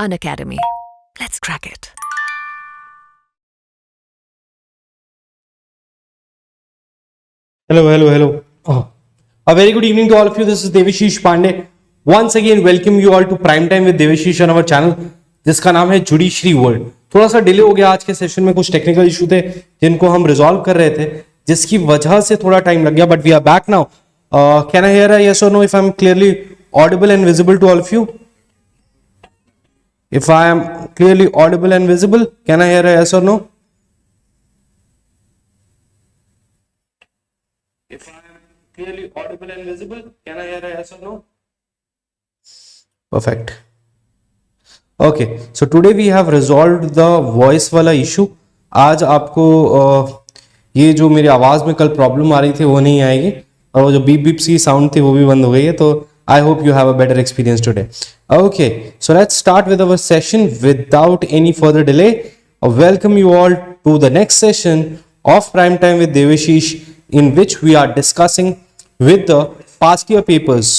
Unacademy. Let's crack it. Hello. A very good evening to all of you. This is Devashish Pandey. Once again, welcome you all to Prime Time with Devashish on our channel, जिसका नाम है judiciary world. थोड़ा सा delay हो गया आज के session में, कुछ टेक्निकल इशू थे जिनको हम रिजॉल्व कर रहे थे, जिसकी वजह से थोड़ा टाइम लग गया. But we are back now. Can I hear a yes or no if I am clearly audible and visible to all of you? If I am clearly audible and visible, can I hear a yes or no? If I am clearly audible and visible, can I hear a yes or no? Perfect. Okay, so today we have resolved the voice वाला issue. आज आपको ये जो मेरी आवाज में कल problem आ रही थी वो नहीं आएगी, और वो जो बीप बीप सी साउंड थी वो भी बंद हो गई है. तो I hope you have a better experience today. Okay, so let's start with our session without any further delay. Welcome you all to the next session of Prime Time with Devashish, in which we are discussing with the past year papers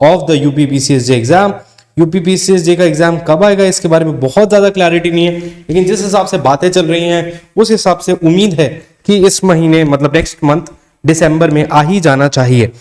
of the UPPCSJ exam. UPPCSJ का exam कब आएगा इसके बारे में बहुत ज्यादा clarity नहीं है, लेकिन जिस हिसाब से बातें चल रही हैं उस हिसाब से उम्मीद है कि इस महीने मतलब नेक्स्ट मंथ दिसंबर में आ ही जाना चाहिए.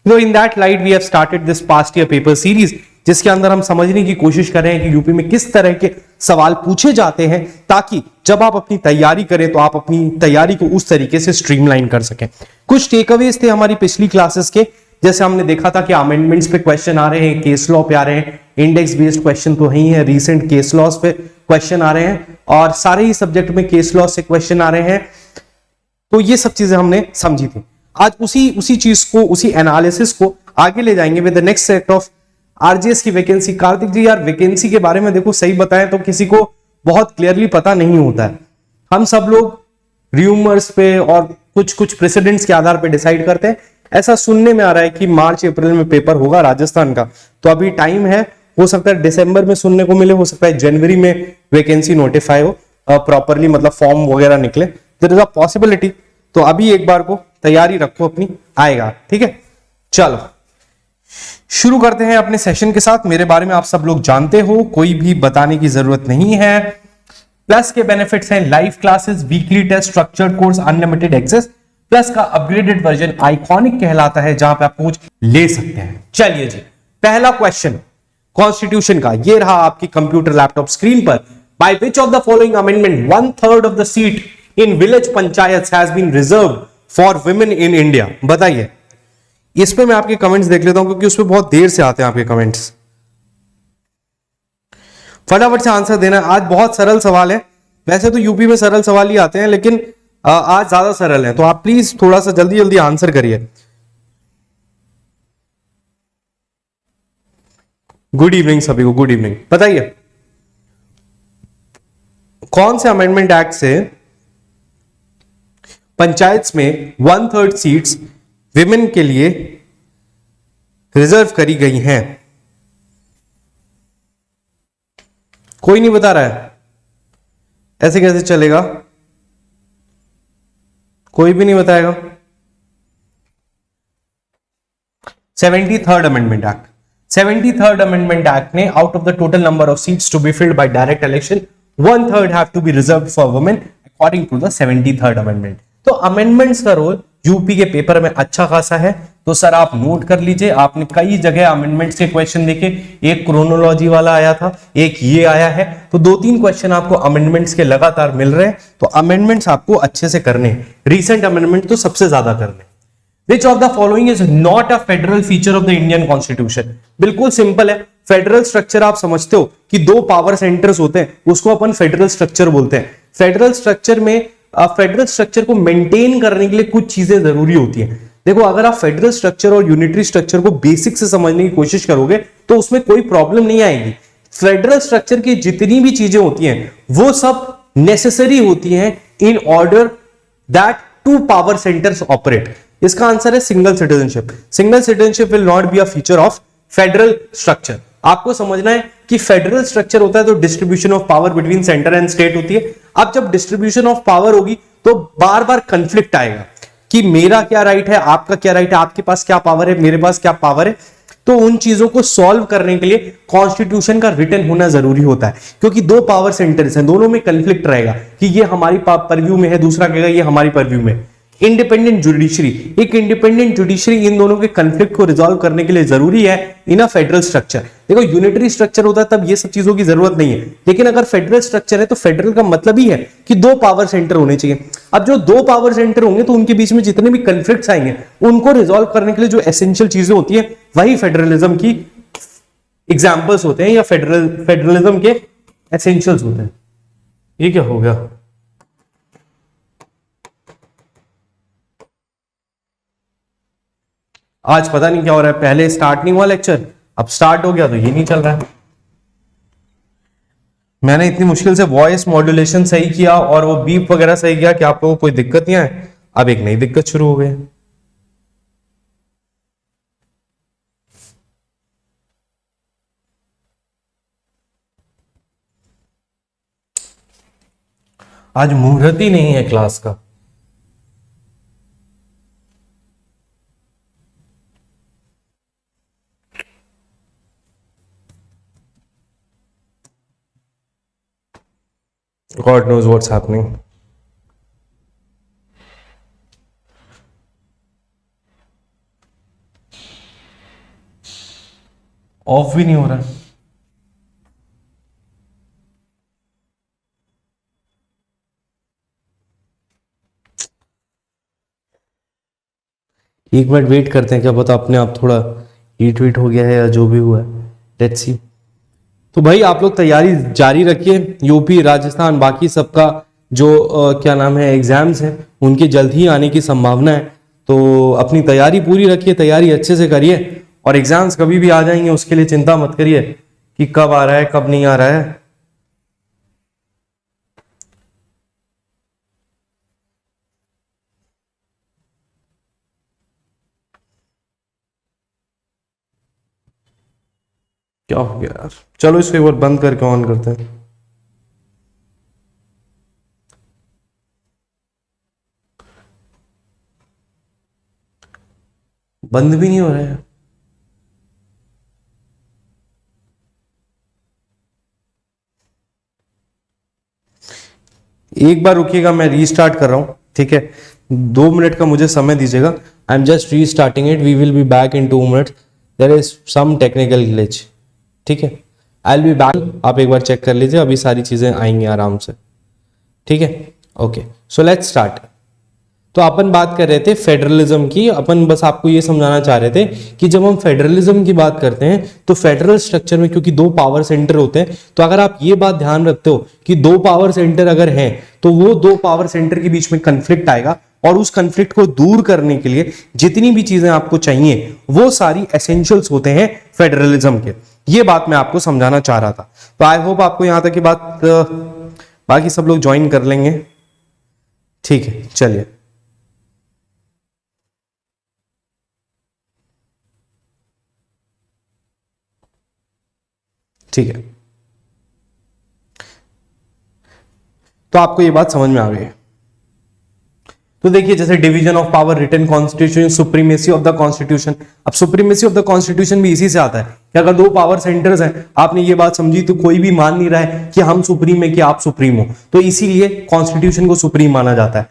So in that light we have started this past year paper series, जिसके अंदर हम समझने की कोशिश कर रहे हैं कि यूपी में किस तरह के सवाल पूछे जाते हैं, ताकि जब आप अपनी तैयारी करें तो आप अपनी तैयारी को उस तरीके से स्ट्रीमलाइन कर सकें. कुछ टेकअवेज थे हमारी पिछली क्लासेस के, जैसे हमने देखा था कि अमेंडमेंट्स पे क्वेश्चन आ रहे हैं, केस लॉ पे आ रहे हैं, इंडेक्स बेस्ड क्वेश्चन तो ही है, रीसेंट केस लॉस पे क्वेश्चन आ रहे हैं, और सारे ही सब्जेक्ट में केस लॉ से क्वेश्चन आ रहे हैं. तो ये सब चीजें हमने समझी थी. आज उसी चीज को, उसी एनालिसिस को आगे ले जाएंगे with the next set of RGS की वैकेंसी. कार्तिक जी यार, वैकेंसी के बारे में देखो सही बताएं तो किसी को बहुत क्लियरली पता नहीं होता है. हम सब लोग र्यूमर्स पे और कुछ प्रेसिडेंट्स के आधार पे डिसाइड करते हैं. ऐसा सुनने में आ रहा है कि मार्च अप्रैल में पेपर होगा राजस्थान का, तो अभी टाइम है. हो सकता है दिसंबर में सुनने को मिले, हो सकता है जनवरी में वैकेंसी नोटिफाई हो प्रॉपरली, मतलब फॉर्म वगैरह निकले. There is a possibility. तो अभी एक बार को तैयारी रखो अपनी, आएगा. ठीक है, चलो शुरू करते हैं अपने सेशन के साथ. मेरे बारे में आप सब लोग जानते हो, कोई भी बताने की जरूरत नहीं है. प्लस के बेनिफिट्स हैं live classes, weekly test, structured course, unlimited access. Plus का अपग्रेडेड वर्जन आइकॉनिक कहलाता है, जहां पे आप कुछ ले सकते हैं. चलिए जी, पहला क्वेश्चन कॉन्स्टिट्यूशन का ये रहा आपकी कंप्यूटर लैपटॉप स्क्रीन पर. By which of the following amendment 1/3 of the seat in village panchayat has been reserved for women in India? बताइए. इस पे मैं आपके कमेंट्स देख लेता हूं, क्योंकि उसपे बहुत देर से आते हैं आपके कमेंट्स. फटाफट से आंसर देना. आज बहुत सरल सवाल है. वैसे तो यूपी में सरल सवाल ही आते हैं, लेकिन आज ज्यादा सरल है, तो आप प्लीज थोड़ा सा जल्दी जल्दी आंसर करिए. गुड इवनिंग सभी को, गुड इवनिंग. बताइए कौन से अमेंडमेंट एक्ट से पंचायत में 1/3 सीट्स विमेन के लिए रिजर्व करी गई हैं? कोई नहीं बता रहा है. ऐसे कैसे चलेगा? कोई भी नहीं बताएगा. 73rd amendment act. 73rd amendment act ने out of the total number of seats to be filled by direct election 1/3 have to be reserved for women according to the 73rd amendment. तो अमेंडमेंट्स का role UP के paper में अच्छा खासा है, तो sir आप नोट कर लीजिए. आपने कई जगह अमेंडमेंट्स के क्वेश्चन देखे, एक क्रोनोलॉजी वाला आया था, एक ये आया है, तो 2-3 क्वेश्चन आपको अमेंडमेंट्स के लगातार मिल रहे हैं. तो अमेंडमेंट्स आपको अच्छे से करने हैं. रीसेंट अमेंडमेंट तो सबसे ज्यादा करने. विच of the following is not a federal feature of the Indian constitution? बिल्कुल सिंपल है. फेडरल स्ट्रक्चर आप समझते हो कि 2 पावर सेंटर्स होते हैं, उसको अपन फेडरल स्ट्रक्चर बोलते हैं. फेडरल स्ट्रक्चर में फेडरल स्ट्रक्चर को मेंटेन करने के लिए कुछ चीजें जरूरी होती हैं. देखो, अगर आप फेडरल स्ट्रक्चर और यूनिटरी स्ट्रक्चर को बेसिक से समझने की कोशिश करोगे तो उसमें कोई प्रॉब्लम नहीं आएगी. फेडरल स्ट्रक्चर की जितनी भी चीजें होती हैं वो सब नेसेसरी होती हैं in order that 2 power centres operate. इसका आंसर है single citizenship. Single citizenship will not be a feature of federal structure. आपको समझना है कि फेडरल स्ट्रक्चर होता है तो distribution of power between centre and state होती है. अब जब डिस्ट्रीब्यूशन ऑफ पावर होगी तो बार बार कंफ्लिक्ट आएगा कि मेरा क्या राइट है, आपका क्या राइट है, आपके पास क्या पावर है, मेरे पास क्या पावर है. तो उन चीजों को सॉल्व करने के लिए कॉन्स्टिट्यूशन का रिटन होना जरूरी होता है, क्योंकि दो पावर सेंटर्स हैं, दोनों में कंफ्लिक्ट रहेगा कि ये हमारी परव्यू में है, दूसरा कहेगा ये हमारी परव्यू में। इंडिपेंडेंट जुडिशरी, एक इंडिपेंडेंट जुडिशरी इन दोनों के कंफ्लिक्ट को रिजॉल्व करने के लिए जरूरी है इन अ फेडरल स्ट्रक्चर। देखो यूनिटरी स्ट्रक्चर होता है तब ये सब चीजों की जरूरत नहीं है, लेकिन अगर फेडरल स्ट्रक्चर है तो फेडरल का मतलब ही है कि दो पावर सेंटर होने चाहिए। अब जो दो पावर सेंटर होंगे तो उनके बीच में जितने भी कंफ्लिक्ट्स आएंगे उनको रिजॉल्व करने के लिए जो एसेंशियल चीजें होती है वही फेडरलिज्म की एग्जाम्पल्स होते हैं या फेडरलिज्म के एसेंशियल्स होते हैं। ये क्या हो गया? आज पता नहीं क्या हो रहा है, पहले स्टार्ट नहीं हुआ लेक्चर, अब स्टार्ट हो गया तो ये नहीं चल रहा है। मैंने इतनी मुश्किल से वॉइस मॉड्यूलेशन सही किया और वो बीप वगैरह सही किया कि आप लोगों को कोई दिक्कत नहीं आए। अब एक नई दिक्कत शुरू हो गई। आज मुहूर्त ही नहीं है क्लास का। God knows what's happening. Of भी नहीं हो रहा है। एक मिनट वेट करते हैं, क्या पता अपने आप थोड़ा हीट वीट हो गया है या जो भी हुआ है, लेट्स सी। तो भाई आप लोग तैयारी जारी रखिए। यूपी, राजस्थान, बाकी सबका जो क्या नाम है एग्जाम्स हैं उनके जल्द ही आने की संभावना है, तो अपनी तैयारी पूरी रखिए, तैयारी अच्छे से करिए और एग्जाम्स कभी भी आ जाएंगे उसके लिए चिंता मत करिए कि कब आ रहा है कब नहीं आ रहा है। क्या हो गया यार? चलो इसको एक बार बंद करके ऑन करते हैं। बंद भी नहीं हो रहा है। एक बार रुकिएगा, मैं रीस्टार्ट कर रहा हूं, ठीक है? 2 मिनट का मुझे समय दीजिएगा। I am just restarting it, we will be back in 2 minutes. There is some technical glitch, ठीक है? आई विल बी बैक, आप एक बार चेक कर लीजिए, अभी सारी चीजें आएंगी आराम से, ठीक है? Okay, so let's start. तो अपन बात कर रहे थे फेडरलिज्म की। अपन बस आपको ये समझाना चाह रहे थे कि जब हम फेडरलिज्म की बात करते हैं तो फेडरल स्ट्रक्चर में क्योंकि दो पावर सेंटर होते हैं, तो अगर आप ये बात ध्यान रखते हो कि दो पावर सेंटर अगर हैं तो वो दो पावर सेंटर के बीच में कंफ्लिक्ट आएगा और उस कंफ्लिक्ट को दूर करने के लिए जितनी भी चीजें आपको चाहिए वो सारी एसेंशियल्स होते हैं फेडरलिज्म के। ये बात मैं आपको समझाना चाह रहा था। तो आई होप आपको यहां तक की बात, बाकी सब लोग ज्वाइन कर लेंगे, ठीक है? चलिए, ठीक है। तो आपको ये बात समझ में आ गई। तो देखिए, जैसे division of power, written constitution, supremacy of the constitution. अब सुप्रीमेसी ऑफ द कॉन्स्टिट्यूशन भी इसी से आता है कि अगर दो पावर सेंटर्स हैं, आपने ये बात समझी, तो कोई भी मान नहीं रहा है कि हम सुप्रीम है कि आप सुप्रीम हो, तो इसीलिए कॉन्स्टिट्यूशन को सुप्रीम माना जाता है।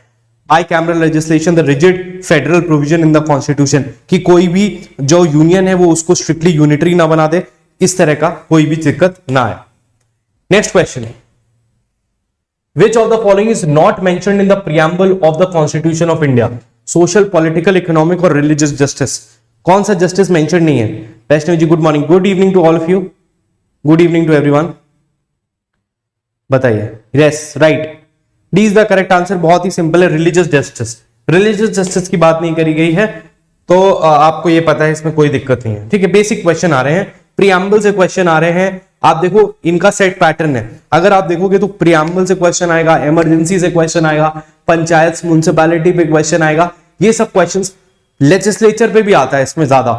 By cameral legislation, the rigid federal provision in the constitution, कि कोई भी जो यूनियन है वो उसको स्ट्रिक्टली यूनिटरी ना बना दे, इस तरह का कोई भी दिक्कत ना आए। नेक्स्ट क्वेश्चन है, which of the following is not mentioned in the preamble of the Constitution of India? Social, political, economic और religious justice। कौन सा जस्टिस मेंशन नहीं है? Vaishnav ji good morning, good evening to all of you, good evening to everyone. बताइए। Yes, right, D is the correct answer. बहुत ही simple है, religious justice. Religious justice की बात नहीं करी गई है, तो आपको ये पता है, इसमें कोई दिक्कत नहीं है, ठीक है? बेसिक क्वेश्चन आ रहे हैं, प्रीएम्बल से क्वेश्चन आ रहे हैं। आप देखो इनका सेट पैटर्न है, अगर आप देखोगे तो प्रीएम्बल से क्वेश्चन आएगा, इमरजेंसी से क्वेश्चन आएगा, पंचायत म्युनिसिपैलिटी पे क्वेश्चन आएगा। ये सब क्वेश्चंस लेजिस्लेचर पे भी आता है, इसमें ज्यादा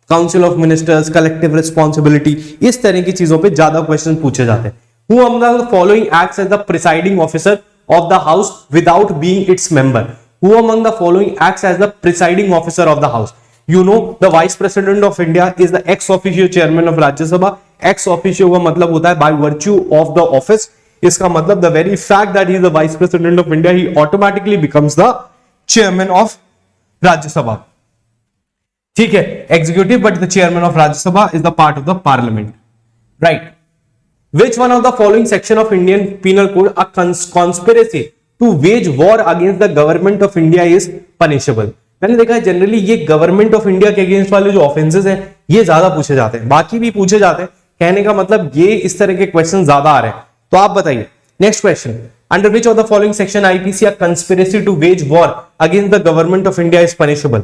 council of ministers, collective responsibility, इस तरह की चीजों पे ज्यादा क्वेश्चन पूछे जाते हैं। Who among the following acts as the presiding officer of the house without being its member? Who among the following acts as the presiding officer of the house? You know the vice president of India is the ex officio chairman of Rajya Sabha. Ex officio का मतलब होता है by virtue of the office. इसका मतलब the very fact that he is the vice president of India, he automatically becomes the chairman of Rajya Sabha. ठीक है, executive but the chairman of Rajya Sabha is the part of the parliament, right. Which one of the following section of Indian Penal Code a conspiracy to wage war against the government of India is punishable? मैंने देखा है generally ये government of India के against वाले जो offences हैं ये ज्यादा पूछे जाते हैं, बाकी भी पूछे जाते हैं, कहने का मतलब ये इस तरह के क्वेश्चन ज्यादा आ रहे हैं। तो आप बताइए next question, under which of the following section IPC a conspiracy to wage war against the government of India is punishable?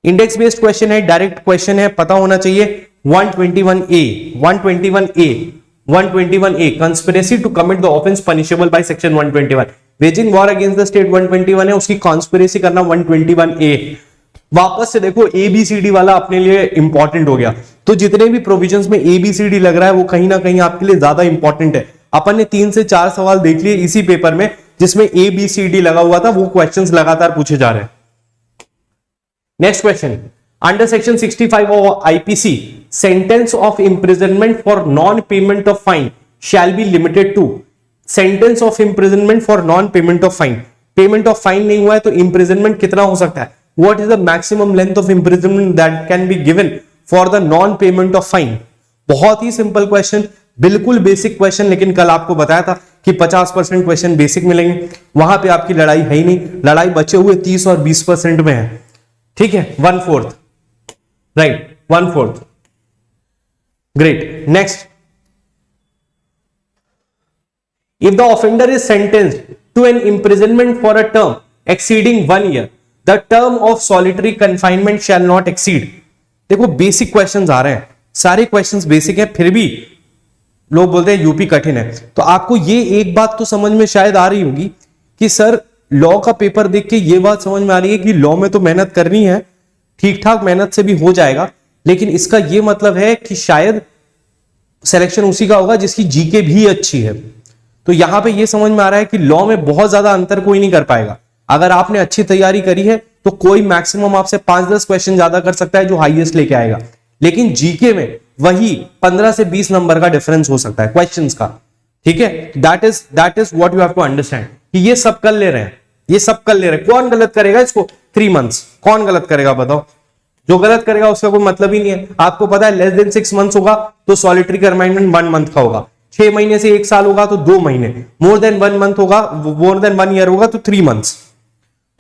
Index based question है, डायरेक्ट क्वेश्चन है, पता होना चाहिए। 121A conspiracy to commit the offence punishable by section 121। Waging war against the state 121 है, उसकी conspiracy करना 121A। वापस से देखो ABCD वाला अपने लिए इंपॉर्टेंट हो गया, तो जितने भी प्रोविजंस में ABCD लग रहा है वो कहीं ना कहीं आपके लिए ज्यादा इंपॉर्टेंट है। अपन ने 3 से 4 सवाल देख लिए इसी पेपर में जिसमें ABCD लगा हुआ था, वो क्वेश्चंस लगातार पूछे जा रहे हैं। Next question, under section 65 of IPC sentence of imprisonment for non payment of fine shall be limited to. Sentence of imprisonment for non payment of fine, payment of fine नहीं हुआ है तो इंप्रिजनमेंट कितना हो सकता है? What is the maximum length of imprisonment that can be given for the non payment of fine? बहुत ही सिंपल क्वेश्चन, बिल्कुल बेसिक क्वेश्चन, लेकिन कल आपको बताया था कि 50% क्वेश्चन बेसिक मिलेंगे, वहां पे आपकी लड़ाई है ही नहीं, लड़ाई बचे हुए 30 और 20% में है। ठीक है, 1/4, right, 1/4, great. Next, if the offender is sentenced to an imprisonment for a term exceeding 1 year, the term of solitary confinement shall not exceed. देखो बेसिक क्वेश्चंस आ रहे हैं, सारे क्वेश्चंस बेसिक है, फिर भी लोग बोलते हैं यूपी कठिन है। तो आपको ये एक बात तो समझ में शायद आ रही होगी कि सर लॉ का पेपर देख के ये बात समझ में आ रही है कि लॉ में तो मेहनत करनी है, ठीक ठाक मेहनत से भी हो जाएगा, लेकिन इसका ये मतलब है कि शायद सिलेक्शन उसी का होगा जिसकी जीके भी अच्छी है। तो यहां पे ये समझ में आ रहा है कि लॉ में बहुत ज्यादा अंतर कोई नहीं कर पाएगा। अगर आपने अच्छी तैयारी करी है तो कोई मैक्सिमम आपसे 5-10 क्वेश्चन ज्यादा कर सकता है जो हाईएस्ट लेके आएगा, लेकिन जीके में वही 15 से 20 नंबर का डिफरेंस हो सकता है क्वेश्चंस का। ठीक है, that is what you have to understand कि ये सब कर ले रहे हैं, ये सब कर ले रहे हैं। कौन गलत करेगा इसको? 3 मंथ्स। कौन गलत करेगा बताओ? जो गलत करेगा उसका कोई मतलब ही नहीं है। आपको पता है लेस देन 6 मंथ्स होगा तो सॉलिटरी कन्फाइनमेंट 1 मंथ का होगा, 6 महीने से 1 साल होगा तो 2 महीने, मोर देन 1 मंथ होगा, मोर देन 1 ईयर होगा तो 3 मंथ्स,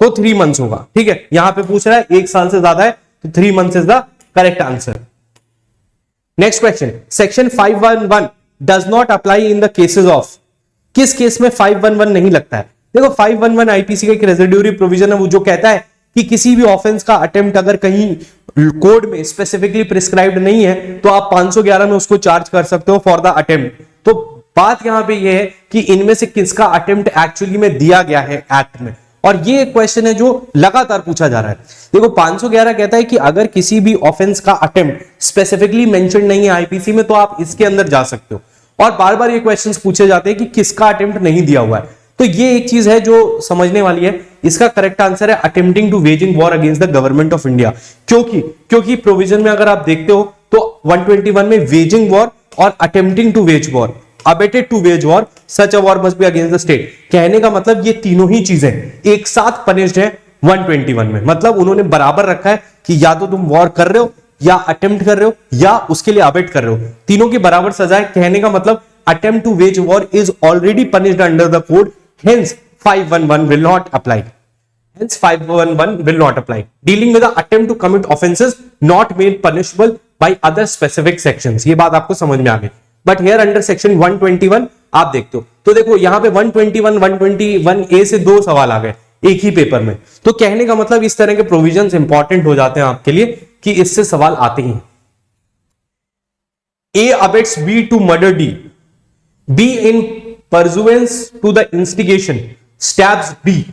तो 3 मंथ्स होगा। ठीक है, यहां पे पूछ रहा है 1 साल से ज्यादा है तो 3 months is the correct answer. Next question, section 511 does not apply in the cases of. किस केस में 511 नहीं लगता है? देखो 511 आईपीसी का एक रेजिड्यूरी प्रोविजन है, वो जो कहता है कि किसी भी ऑफेंस का अटेम्प्ट अगर कहीं कोड में स्पेसिफिकली प्रिस्क्राइब्ड नहीं है तो आप 511 में उसको चार्ज कर सकते हो फॉर द अटेम्प्ट। तो बात यहां पे ये है कि इनमें से किसका अटेम्प्ट एक्चुअली में दिया गया है एक्ट में, और ये एक क्वेश्चन है जो लगातार पूछा जा रहा है। देखो 511 कहता है कि अगर किसी भी ऑफेंस का अटेम्प्ट स्पेसिफिकली मेंशन नहीं है आईपीसी में तो आप इसके अंदर जा सकते हो, और बार बार ये क्वेश्चंस पूछे जाते हैं कि किसका अटेम्प्ट नहीं दिया हुआ है। तो ये एक चीज है जो समझने वाली है। इसका करेक्ट आंसर है attempting to waging war against the government of India, क्योंकि प्रोविजन में अगर आप देखते हो तो 121 में वेजिंग वॉर और attempting to wage war, abetted to wage war, such a war must be against the state, कहने का मतलब ये तीनों ही चीजें एक साथ पनिश्ड है 121 में। मतलब उन्होंने बराबर रखा है कि या तो तुम वॉर कर रहे हो या अटेम्प्ट कर रहे हो या उसके लिए अबेट कर रहे हो, तीनों की बराबर सजा है। कहने का मतलब attempt to wage war is already punished under the code, hence 511 will not apply. Hence 511 will not apply. Dealing with the attempt to commit offenses not made punishable by other specific sections. ये बात आपको समझ में आ गई। But here under section 121 आप देखते हो तो देखो यहाँ पे 121, 121A से 2 सवाल आ गए एक ही पेपर में। तो कहने का मतलब इस तरह के प्रोविजंस इंपॉर्टेंट हो जाते हैं आपके लिए कि इससे सवाल आते हैं। A abets B to murder D. B in pursuance to the instigation stabs D.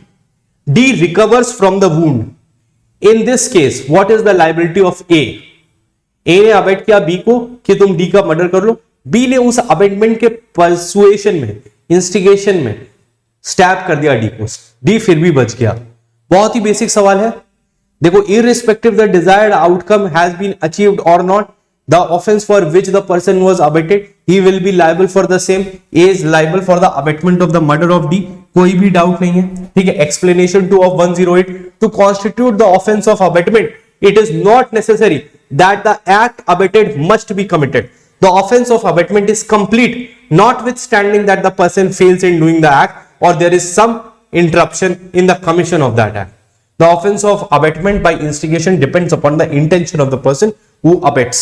D recovers from the wound. In this case, what is the liability of A? A ने अबेट किया B को कि तुम D का murder कर लो। B ने उस abetment के परसुएशन में, इंस्टिगेशन में स्टैब कर दिया D को। D फिर भी बच गया। बहुत ही बेसिक सवाल है। देखो, irrespective the desired outcome has been achieved or not, the offense for which the person was abetted, he will be liable for the same. A is liable for the abetment of the murder of D. कोई भी doubt नहीं है, ठीक है. Explanation 2 of 108, to constitute the offense of abetment, it is not necessary that the act abetted must be committed. The offense of abetment is complete, notwithstanding that the person fails in doing the act or there is some interruption in the commission of that act. The offense of abetment by instigation depends upon the intention of the person who abets.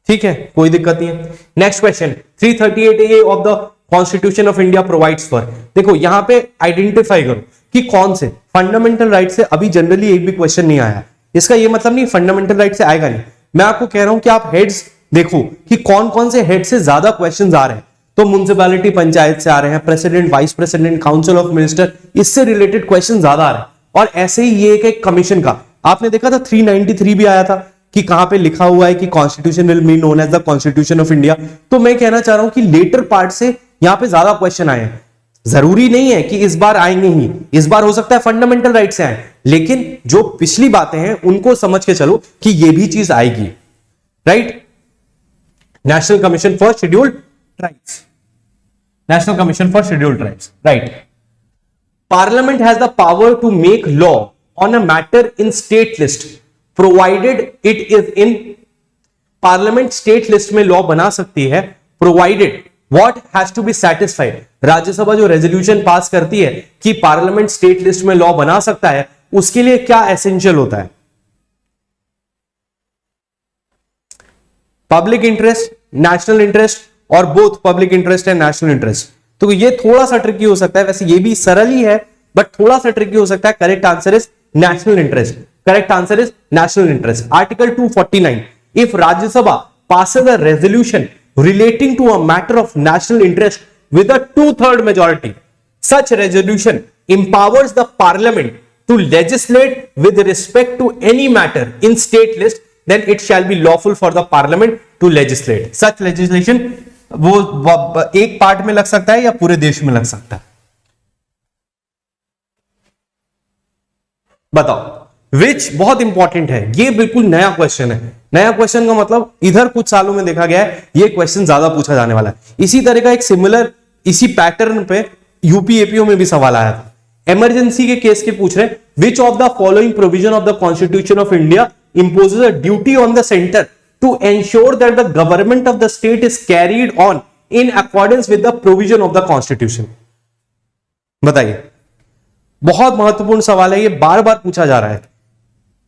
ठीक है, कोई दिक्कत नहीं है. Next question 338A of the constitution of India provides for. देखो यहां पे identify करो कि कौन से फंडामेंटल राइट से अभी जनरली एक भी क्वेश्चन नहीं आया. इसका ये मतलब नहीं फंडामेंटल राइट से आएगा नहीं. मैं आपको कह रहा हूं कि आप हेड्स देखो कि कौन कौन से हेड से ज्यादा क्वेश्चंस आ रहे हैं. तो म्युनिसिपैलिटी पंचायत से आ रहे हैं, president, vice president, council of minister, इससे रिलेटेड क्वेश्चन ज्यादा आ रहे हैं. और ऐसे ही ये एक कमीशन का आपने देखा था 393 भी आया था कि कहां पे लिखा हुआ है कि constitution will be known as the constitution of India. तो मैं कहना चाह रहा हूं कि लेटर पार्ट से यहां पे ज्यादा क्वेश्चन आए हैं. जरूरी नहीं है कि इस बार आएंगे ही, इस बार हो सकता है फंडामेंटल राइट से आए, लेकिन जो पिछली बातें हैं उनको समझ के चलो कि ये भी चीज आएगी. Right. National commission for scheduled tribes, national commission for scheduled tribes. Right. Parliament has the power to make law on a matter in state list, provided it is in. Parliament state list में law बना सकती है, provided what has to be satisfied. Rajya Sabha जो resolution pass करती है कि parliament state list में law बना सकता है, उसके लिए क्या एसेंशियल होता है? पब्लिक इंटरेस्ट, नेशनल इंटरेस्ट, और both public interest and national interest. तो ये थोड़ा सा ट्रिकी हो सकता है, वैसे ये भी सरल ही है बट थोड़ा सा ट्रिकी हो सकता है. Correct answer is national interest. Correct answer is national interest. Article 249, if Rajya Sabha passes a resolution relating to a matter of national interest with a 2/3 majority, such resolution empowers the parliament to legislate with respect to any matter in state list, then it shall be lawful for the parliament to legislate. Such legislation वो एक part में लग सकता है या पूरे देश में लग सकता है? बताओ. विच बहुत इंपॉर्टेंट है, ये बिल्कुल नया क्वेश्चन है. नया क्वेश्चन का मतलब इधर कुछ सालों में देखा गया है ये क्वेश्चन ज्यादा पूछा जाने वाला है. इसी तरह का एक सिमिलर इसी पैटर्न पे यूपीएपीओ में भी सवाल आया था. इमरजेंसी के केस के पूछ रहे, विच of the following provision of the constitution of India imposes a duty on the centre to ensure that the government of the state is carried on in accordance with the provision of the constitution. बताइए, बहुत महत्वपूर्ण सवाल है ये, बार बार पूछा जा रहा है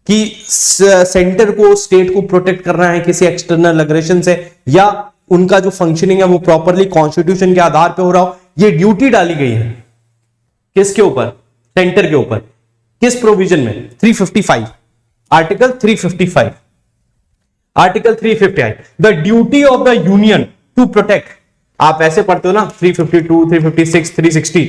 कि सेंटर को, स्टेट को प्रोटेक्ट करना है किसी एक्सटर्नल अग्रेशन से, या उनका जो फंक्शनिंग है वो प्रॉपरली कॉन्स्टिट्यूशन के आधार पे हो रहा हो. ये ड्यूटी डाली गई है किसके ऊपर? सेंटर के ऊपर. किस प्रोविजन में? 355, article 355. Article 358, the duty of the union to protect. आप ऐसे पढ़ते हो ना 352, 356, 360,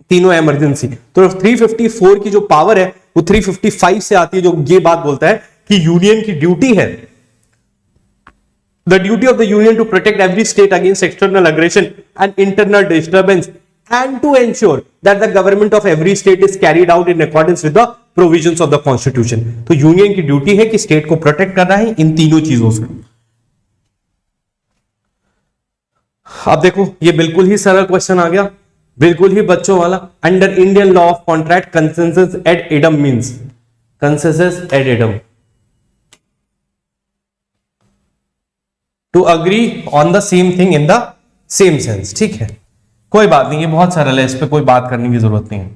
तीनों इमरजेंसी. तो 354 की जो पावर है वो 355 से आती है, जो ये बात बोलता है कि यूनियन की ड्यूटी है, the duty of the union to protect every state against external aggression and internal disturbance and to ensure that the government of every state is carried out in accordance with the provisions of the constitution. तो union की duty है कि state को protect करना है इन तीनों चीजों से. अब देखो ये बिल्कुल ही सरल क्वेश्चन आ गया, बिल्कुल ही बच्चों वाला. Under Indian law of contract consensus ad idem means, consensus ad idem, to agree on the same thing in the same sense. ठीक है, कोई बात नहीं, ये बहुत सरल है, इस पे कोई बात करने की जरूरत नहीं है.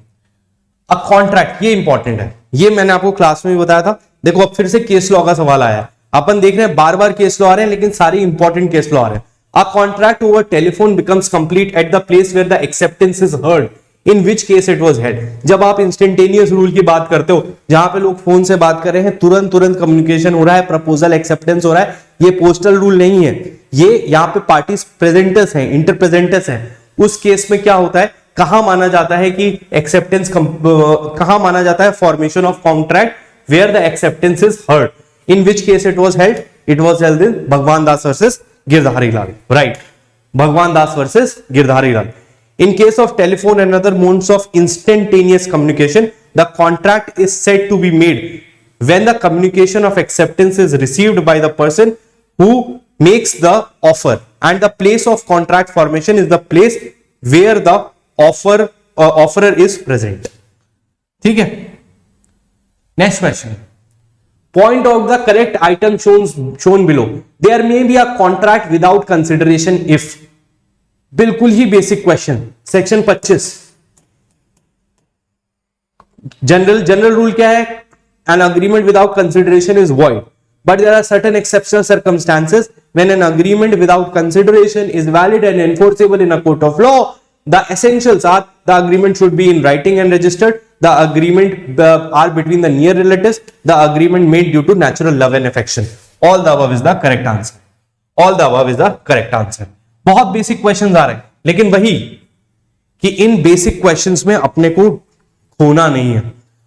अब कॉन्ट्रैक्ट, ये इंपॉर्टेंट है, ये मैंने आपको क्लास में भी बताया था. देखो अब फिर से केस लॉ का सवाल आया है. अपन देख रहे हैं बार बार केस लॉ आ रहे हैं, लेकिन सारे इंपॉर्टेंट केस लॉ आ रहे हैं. A contract over telephone becomes complete at the place where the acceptance is heard in which case it was held. जब आप इंस्टेंटेनियस रूल की बात करते हो, जहां पे लोग फोन से बात कर रहे हैं, तुरंत कम्युनिकेशन हो रहा है, प्रपोजल एक्सेप्टेंस हो रहा है, ये पोस्टल रूल नहीं है. ये यहाँ पे पार्टीज प्रेजेंटर्स हैं, इंटरप्रेजेंटर्स हैं. उस केस में क्या होता है, कहां माना जाता है कि एक्सेप्टेंस, कहां माना जाता है formation of contract where the acceptance is heard. In which case it was held? It was held in Bhagwan Das versus Girdhari Lal. Right, Bhagwan Das versus Girdhari Lal. In case of telephone and other modes of instantaneous communication, the contract is said to be made when the communication of acceptance is received by the person who makes the offer, and the place of contract formation is the place where the offerer is present. ठीक है. Next question. Point out the correct item shown below. There may be a contract without consideration if. बिल्कुल ही basic question. Section 25 general rule क्या है? An agreement without consideration is void, but there are certain exceptional circumstances when an agreement without consideration is valid and enforceable in a court of law. The essentials are the agreement should be in writing and registered, the agreement are between the near relatives, the agreement made due to natural love and affection. All the above is the correct answer. All the above is the correct answer. बहुत basic questions आ रहे हैं, लेकिन वही कि इन basic questions में अपने को खोना नहीं है.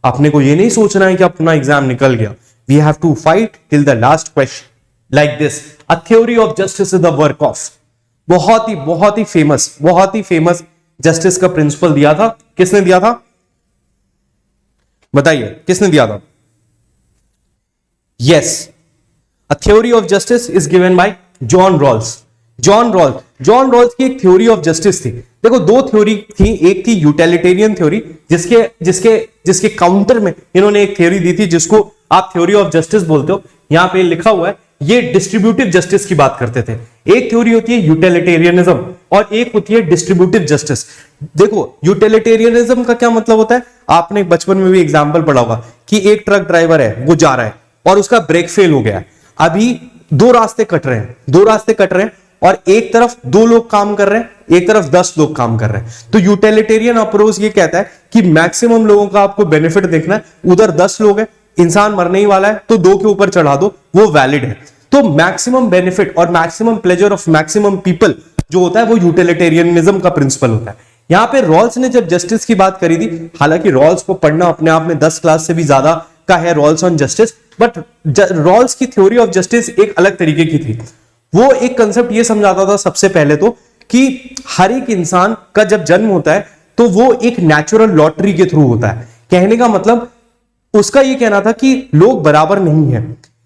अपने को ये नहीं सोचना है कि अपना एग्जाम निकल गया. We have to fight till the last question like this. A theory of justice is the work of. बहुत ही फेमस जस्टिस का प्रिंसिपल दिया था. किसने दिया था? बताइए किसने दिया था? Yes, a theory of justice is given by John Rawls. John Rawls की एक थ्योरी ऑफ जस्टिस थी. देखो दो थ्योरी थी. एक थी यूटिलिटेरियन थ्योरी, जिसके काउंटर में इन्होंने एक थ्योरी दी थी जिसको आप थ्योरी ऑफ जस्टिस बोलते हो. यहां पे लिखा हुआ है, ये डिस्ट्रीब्यूटिव जस्टिस की बात करते थे. एक थ्योरी होती है यूटिलिटेरियनिज्म और एक होती है डिस्ट्रीब्यूटिव जस्टिस. देखो यूटिलिटेरियनिज्म का क्या मतलब होता है? आपने बचपन में भी एग्जाम्पल पढ़ा होगा कि एक ट्रक ड्राइवर है, वो जा रहा है और उसका ब्रेक फेल हो गया है. अभी दो रास्ते कट रहे हैं और एक तरफ 2 लोग काम कर रहे हैं, एक तरफ 10 लोग काम कर रहे हैं. तो यूटिलिटेरियन अप्रोच ये कहता है कि मैक्सिमम लोगों का आपको बेनिफिट देखना है. उधर 10 लोग हैं, इंसान मरने ही वाला है, तो 2 के ऊपर चढ़ा दो, वो वैलिड है. तो मैक्सिमम बेनिफिट और maximum pleasure of maximum people जो होता है वो यूटिलिटेरियनिज्म का प्रिंसिपल होता है. यहां पे रॉल्स ने जब जस्टिस की बात करी थी, हालांकि रॉल्स को पढ़ना अपने आप में 10 क्लास से भी ज्यादा का है, Rawls on justice, but Rawls की थ्योरी ऑफ जस्टिस एक अलग तरीके की थी. वो एक कंसेप्ट ये समझाता था सबसे पहले तो कि हर एक इंसान का जब जन्म होता है तो वो एक नेचुरल लॉटरी के थ्रू होता है. कहने का मतलब उसका ये कहना था कि लोग बराबर नहीं है.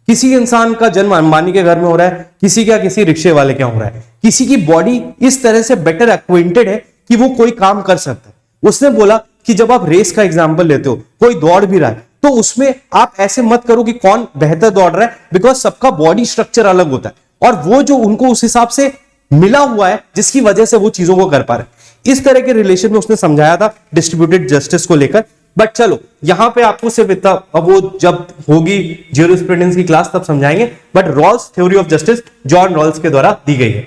किसी इंसान का जन्म अंबानी के घर में हो रहा है, किसी का किसी रिक्शे वाले के हो रहा है. किसी की बॉडी इस तरह से बेटर एक्वेंटेड है कि वो कोई काम कर सकता है. उसने बोला कि जब आप रेस का एग्जाम्पल लेते हो, कोई दौड़ भी रहा है, तो उसमें आप ऐसे मत करो कि कौन बेहतर दौड़ रहा है, बिकॉज सबका बॉडी स्ट्रक्चर अलग होता है और वो जो उनको उस हिसाब से मिला हुआ है जिसकी वजह से वो चीजों को कर पा रहे. इस तरह के रिलेशन में उसने समझाया था डिस्ट्रीब्यूटेड जस्टिस को लेकर. बट चलो यहां पे आपको सिर्फ इतना, अब वो जब होगी ज्यूरिस्प्रूडेंस की क्लास तब समझाएंगे. But Rawls theory of justice John Rawls के द्वारा दी गई है.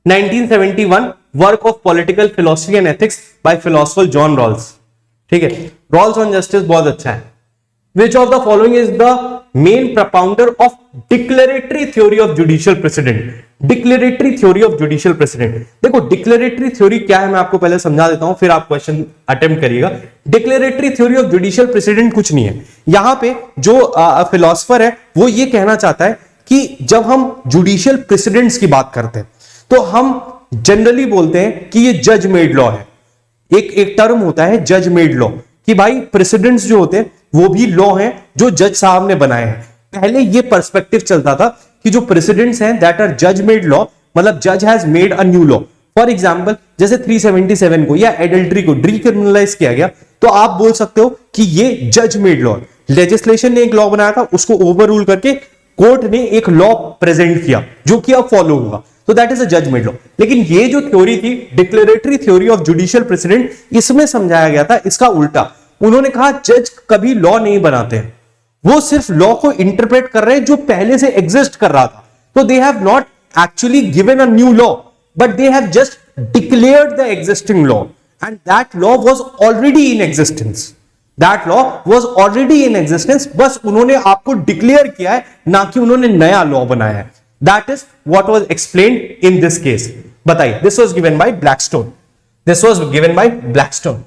1971 work of political philosophy and ethics by philosopher John Rawls. ठीक है, रॉल्स ऑन जस्टिस बहुत अच्छा है. Which of the following is the main propounder of declaratory theory of judicial precedent? Declaratory theory of judicial precedent. देखो declaratory theory क्या है मैं आपको पहले समझा देता हूं, फिर आप क्वेश्चन अटेम्प्ट करिएगा. Declaratory theory of judicial precedent कुछ नहीं है. यहां पे जो फिलोसफर है वो ये कहना चाहता है कि जब हम जुडिशियल प्रेसिडेंट्स की बात करते हैं तो हम जनरली बोलते हैं कि ये जज मेड लॉ है. एक टर्म होता है जज मेड लॉ, कि भाई प्रेसिडेंट्स जो होते हैं वो भी लॉ हैं जो जज साहब ने बनाए हैं. पहले ये पर्सपेक्टिव चलता था कि जो प्रेसिडेंट्स हैं दैट आर जज मेड लॉ, मतलब जज has made a new law. For example जैसे 377 को या एडल्ट्री को डिक्रिमिनलाइज किया गया, तो आप बोल सकते हो कि ये जज मेड लॉ. लेजिस्लेशन ने एक लॉ बनाया था, उसको ओवर रूल करके कोर्ट ने एक लॉ प्रेजेंट किया जो कि अब फॉलो होगा, तो दैट इज अ जज मेड लॉ. लेकिन ये जो थ्योरी थी declaratory theory of judicial president, इसमें समझाया गया था इसका उल्टा. उन्होंने कहा जज कभी लॉ नहीं बनाते हैं, वो सिर्फ लॉ को इंटरप्रेट कर रहे हैं जो पहले से एग्जिस्ट कर रहा था. तो they have not actually given a new law, but they have just declared the existing law and that law was already in existence. That law was already in existence, बस उन्होंने आपको डिक्लेयर किया है, ना कि उन्होंने नया लॉ बनाया है. That is what was explained in this case. बताइए, this was given by Blackstone. This was given by Blackstone.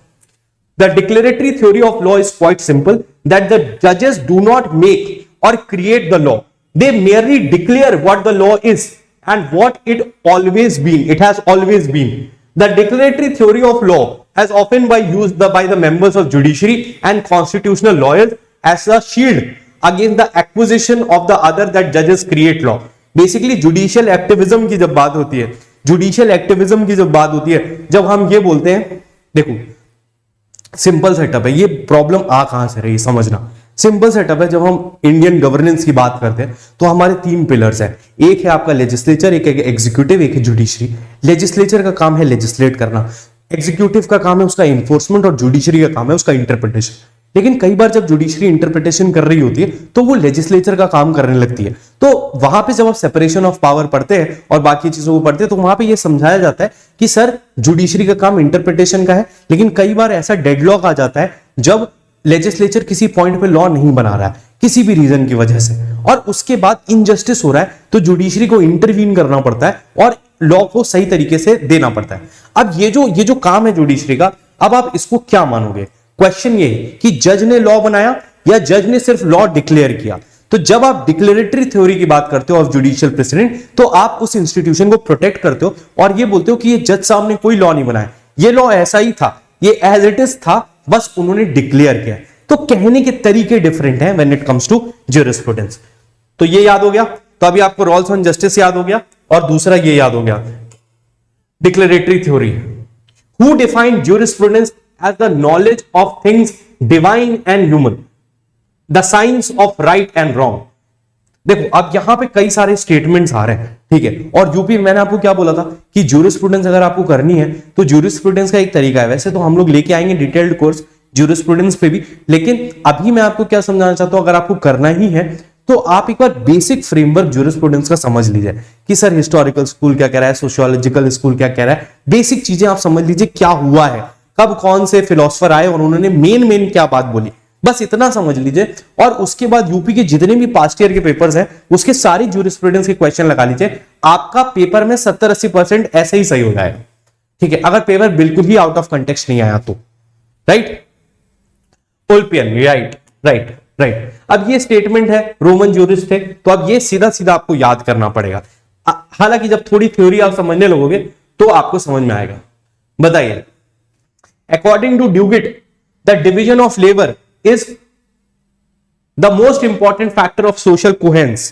The declaratory theory of law is quite simple, that the judges do not make or create the law. They merely declare what the law is and what it always been. It has always been. The declaratory theory of law has often been used by the members of judiciary and constitutional lawyers as a shield against the acquisition of the other that जजेस create law. Basically judicial activism की जब बात होती है, judicial activism की जब बात होती है, जब हम ये बोलते हैं, देखो सिंपल सेटअप है, ये प्रॉब्लम आ कहां से रही समझना। सिंपल सेटअप है, जब हम इंडियन गवर्नेंस की बात करते हैं तो हमारे तीन पिलर्स हैं, एक है आपका लेजिस्लेचर, एक है एग्जीक्यूटिव, एक है जुडिशरी। लेजिस्लेचर का काम है लेजिस्लेट करना, एग्जीक्यूटिव का काम है उसका इन्फोर्समेंट, और जुडिशरी का काम है उसका इंटरप्रिटेशन। लेकिन कई बार जब जुडिशरी इंटरप्रिटेशन कर रही होती है तो वो लेजिस्लेचर का काम करने लगती है। तो वहां पे जब आप सेपरेशन ऑफ पावर पढ़ते हैं और बाकी चीजों को पढ़ते हैं तो वहां पे ये समझाया जाता है कि सर जुडिशरी का काम इंटरप्रिटेशन का है, लेकिन कई बार ऐसा डेडलॉक आ जाता है जब लेजिस्लेचर किसी पॉइंट पे लॉ नहीं बना रहा है किसी भी रीजन की वजह से, और उसके बाद इनजस्टिस हो रहा है, तो जुडिशरी को इंटरवीन करना पड़ता है और लॉ को सही तरीके से देना पड़ता है। अब ये जो काम है जुडिशरी का, अब आप इसको क्या मानोगे? क्वेश्चन ये है कि जज ने लॉ बनाया या जज ने सिर्फ लॉ डिक्लेयर किया। तो जब आप डिक्लेरेटरी थ्योरी की बात करते हो ऑफ जुडिशियल प्रेसिडेंट, तो आप उस इंस्टीट्यूशन को प्रोटेक्ट करते हो और ये बोलते हो कि ये जज साहब ने कोई लॉ नहीं बनाया, ये लॉ ऐसा ही था, ये एज इट इज था, बस उन्होंने डिक्लेयर किया। तो कहने के तरीके डिफरेंट हैं when it comes to jurisprudence. तो ये याद हो गया, तो अभी आपको रूल्स ऑन जस्टिस याद हो गया, और दूसरा ये याद हो गया declaratory theory. Who defined jurisprudence as the knowledge of things divine and human, the science of right and wrong. देखो अब यहां पे कई सारे स्टेटमेंट्स आ रहे हैं, ठीक है, और यूपी मैंने आपको क्या बोला था कि ज्यूरिस्प्रूडेंस अगर आपको करनी है तो ज्यूरिस्प्रूडेंस का एक तरीका है, वैसे तो हम लोग लेके आएंगे डिटेल्ड कोर्स ज्यूरिस्प्रूडेंस पे भी, लेकिन अभी मैं आपको क्या समझाना चाहता हूं, अगर आपको करना ही है तो आप एक बार बेसिक फ्रेमवर्क ज्यूरिस्प्रूडेंस का समझ लीजिए कि सर हिस्टोरिकल स्कूल क्या कह रहा है, सोशियोलॉजिकल स्कूल क्या कह रहा है, बेसिक चीजें आप समझ लीजिए क्या हुआ है, कब कौन से फिलोसफर आए और उन्होंने मेन क्या बात बोली, बस इतना समझ लीजिए। और उसके बाद यूपी के जितने भी पास्ट ईयर के पेपर्स हैं उसके सारे ज्यूरिस्प्रूडेंस के क्वेश्चन लगा लीजिए, आपका पेपर में 70-80% ऐसे ही सही हो जाएगा, ठीक है, अगर पेपर बिल्कुल ही आउट ऑफ कंटेक्स्ट नहीं आया तो। Right, Ulpian, right. अब ये स्टेटमेंट है, रोमन ज्यूरिस्ट है, तो अब ये सीधा सीधा आपको याद करना पड़ेगा। हालांकि जब थोड़ी थ्योरी आप समझने लगोगे तो आपको समझ में आएगा। बताइए, according to Duguit the division of labour is the most important factor of social coherence.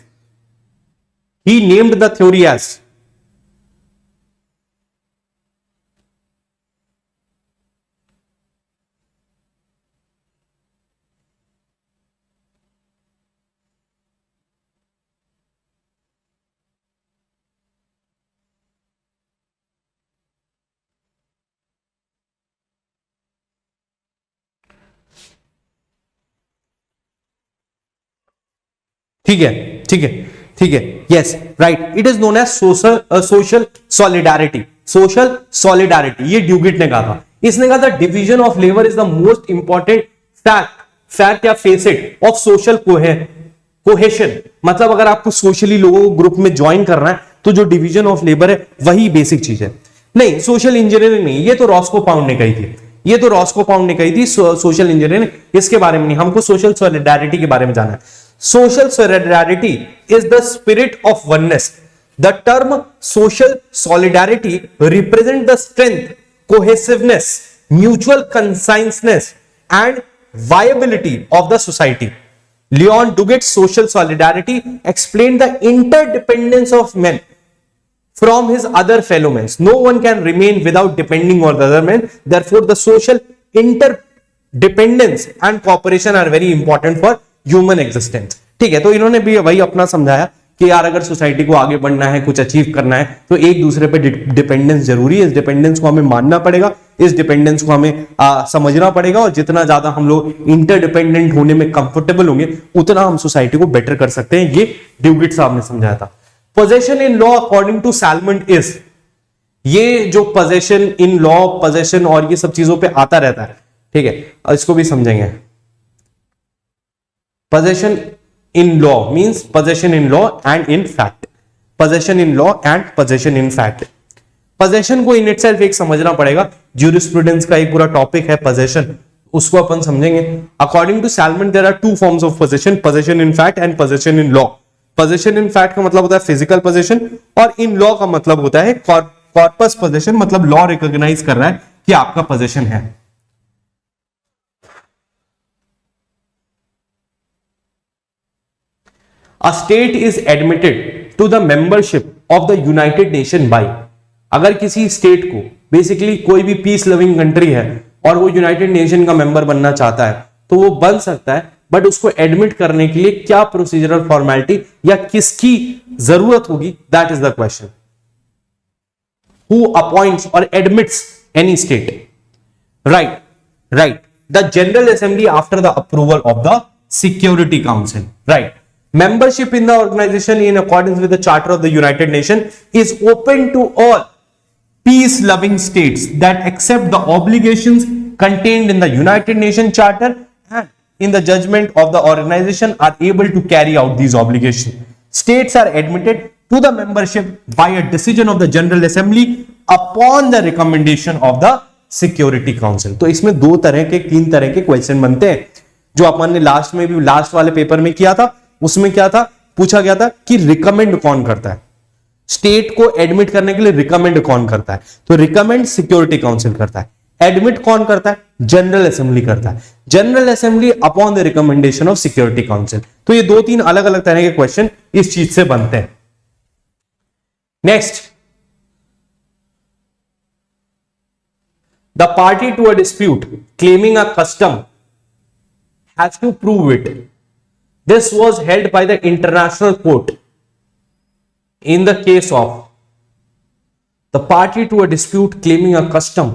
He named the theory as ठीक है, yes right, it is known as social solidarity, ये ड्यूगिट ने कहा था। इसने कहा था division of labour is the most important fact या फेसेट ऑफ सोशल कोहेशन। मतलब अगर आपको सोशली लोगों को ग्रुप में ज्वाइन करना है तो जो डिवीजन ऑफ लेबर है वही बेसिक चीज है। नहीं, सोशल इंजीनियरिंग नहीं, ये तो रॉस्को पाउंड ने कही थी, सोशल इंजीनियरिंग इसके बारे में नहीं, हमको सोशल सॉलिडारिटी के बारे में जाना है। Social solidarity is the spirit of oneness. The term social solidarity represents the strength, cohesiveness, mutual consciousness, and viability of the society. Leon Dugit's social solidarity explained the interdependence of men from his other fellow men. No one can remain without depending on the other man. Therefore, the social interdependence and cooperation are very important for human existence. ठीक है, तो इन्होंने भी वही अपना समझाया कि यार अगर सोसाइटी को आगे बढ़ना है, कुछ अचीव करना है, तो एक दूसरे पे डिपेंडेंस जरूरी है। इस डिपेंडेंस को हमें मानना पड़ेगा, इस डिपेंडेंस को हमें समझना पड़ेगा, और जितना ज्यादा हम लोग इंटरडिपेंडेंट होने में कंफर्टेबल होंगे उतना हम सोसाइटी को बेटर कर सकते हैं। ये ड्यूगिट साहब ने समझाया था। Possession in law according to Salmond is, ये जो पोजेशन इन लॉ, पोजेशन और ये सब चीजों पे आता रहता है, ठीक है, इसको भी समझेंगे। Possession in law means possession in law and in fact. Possession in law and possession in fact. Possession को in itself एक समझना पड़ेगा, jurisprudence का एक पूरा टॉपिक है possession, उसको अपन समझेंगे। According to Salmon, there are two forms of possession: possession in fact and possession in law. Possession in fact का मतलब होता है physical possession, और in law का मतलब होता है corpus possession, मतलब law recognize कर रहा है कि आपका possession है। A state is admitted to the membership of the united nation by, अगर किसी स्टेट को बेसिकली कोई भी पीस लविंग कंट्री है और वो यूनाइटेड नेशन का मेंबर बनना चाहता है तो वो बन सकता है, बट उसको एडमिट करने के लिए क्या प्रोसीजरल फॉर्मेलिटी या किसकी जरूरत होगी, that is the question. Who appoints or admits any state? Right, the general assembly after the approval of the security council. Right. Membership in the organization in accordance with the Charter of the United Nations is open to all peace-loving states that accept the obligations contained in the United Nations Charter and in the judgment of the organization are able to carry out these obligations. States are admitted to the membership by a decision of the General Assembly upon the recommendation of the Security Council. तो इसमें तीन तरह के question बनते हैं, जो अपन ने last वाले पेपर में किया था. उसमें क्या था, पूछा गया था कि रिकमेंड कौन करता है, स्टेट को एडमिट करने के लिए रिकमेंड कौन करता है, तो रिकमेंड सिक्योरिटी काउंसिल करता है. एडमिट कौन करता है, जनरल असेंबली करता है. General assembly upon the recommendation of security council. तो ये 2-3 अलग अलग तरह के क्वेश्चन इस चीज से बनते हैं. Next, the party to a dispute claiming a custom has to prove it. This was held by the International Court in the case of the party to a dispute claiming a custom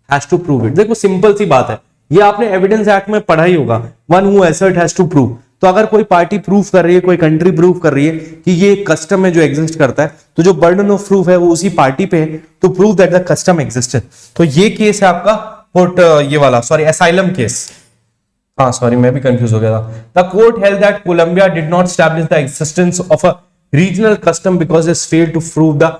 has to prove it. देखो simple सी बात है, ये आपने evidence act में पढ़ा ही होगा. One who assert has to prove. तो अगर कोई पार्टी प्रूफ कर रही है, कोई कंट्री प्रूफ कर रही है कि ये कस्टम है जो एग्जिस्ट करता है, तो जो बर्डन ऑफ प्रूफ है वो उसी पार्टी पे है to prove that the custom existed. तो ये केस है आपका ये वाला असाइलम केस. हाँ सॉरी, मैं भी कंफ्यूज हो गया था. The court held that Colombia did not establish the existence of a regional custom because its failed to prove the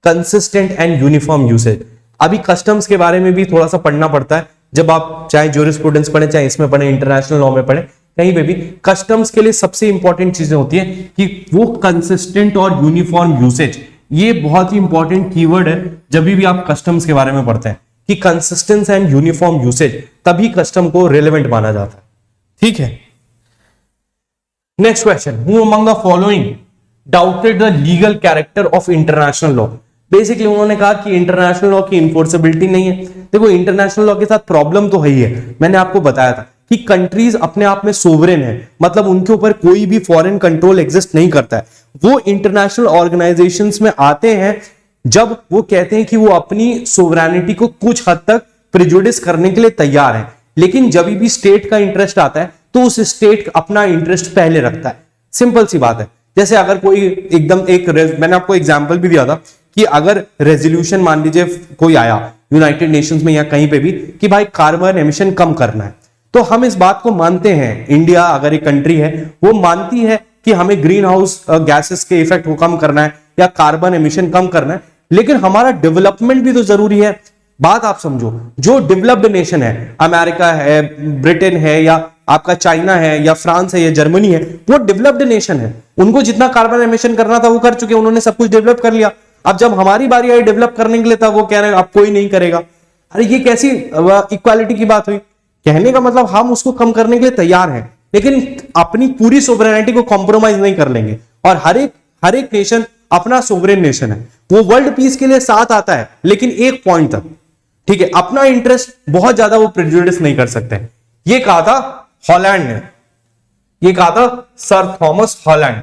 consistent and uniform usage. अभी कस्टम्स के बारे में भी थोड़ा सा पढ़ना पड़ता है, जब आप चाहे ज्यूरिस्प्रूडेंस पढ़े, चाहे इसमें पढ़े, इंटरनेशनल लॉ में पढ़े, कहीं पे भी कस्टम्स के लिए सबसे इंपॉर्टेंट चीजें होती है कि वो कंसिस्टेंट और यूनिफॉर्म यूसेज. ये बहुत ही इंपॉर्टेंट कीवर्ड है जब भी आप कस्टम्स के बारे में पढ़ते हैं कि कंसिस्टेंस एंड यूनिफॉर्म यूसेज, तभी कस्टम को रेलेवेंट माना जाता है. ठीक है. Next question, who among the following doubted the legal character of international law. Basically उन्होंने कहा कि इंटरनेशनल लॉ की इन्फोर्सेबिलिटी नहीं है. देखो इंटरनेशनल लॉ के साथ प्रॉब्लम तो है ही है, मैंने आपको बताया था कि कंट्रीज अपने आप में सोवरेन है, मतलब उनके ऊपर कोई भी फॉरेन कंट्रोल एग्जिस्ट नहीं करता है. वो इंटरनेशनल ऑर्गेनाइजेशंस में आते हैं जब वो कहते हैं कि वो अपनी सोवरेनिटी को कुछ हद तक प्रिजुडिस करने के लिए तैयार है. लेकिन जब भी स्टेट का इंटरेस्ट आता है तो उस स्टेट अपना इंटरेस्ट पहले रखता है. सिंपल सी बात है. जैसे अगर कोई मैंने आपको एग्जांपल भी दिया था कि अगर रेजोल्यूशन मान लीजिए कोई आया यूनाइटेड नेशंस में या कहीं पे भी कि भाई कार्बन एमिशन कम करना है, तो हम इस बात को मानते हैं. इंडिया अगर एक कंट्री है वो मानती है कि हमें ग्रीन हाउस गैसेस के इफेक्ट को कम करना है या कार्बन एमिशन कम करना है, लेकिन हमारा डेवलपमेंट भी तो जरूरी है. बात आप समझो, जो डेवलप्ड नेशन है, अमेरिका है, ब्रिटेन है, या आपका चाइना है, या फ्रांस है, या जर्मनी है, वो डेवलप्ड नेशन है. उनको जितना कार्बन एमिशन करना था वो कर चुके, उन्होंने सब कुछ डेवलप कर लिया. अब जब हमारी बारी आई डेवलप करने के लिए, तब वो कह रहे हैं अब कोई नहीं करेगा. अरे ये कैसी इक्वालिटी की बात हुई? कहने का मतलब हम उसको कम करने के लिए तैयार हैं, लेकिन अपनी पूरी सोवरेनिटी को कॉम्प्रोमाइज नहीं कर लेंगे. और हर एक नेशन अपना सोवरेन नेशन है, वो वर्ल्ड पीस के लिए साथ आता है, लेकिन एक पॉइंट तक. ठीक है, अपना इंटरेस्ट बहुत ज्यादा वो प्रेजुडिस नहीं कर सकते. ये कहा था हॉलैंड ने, ये कहा था sir Thomas Holland,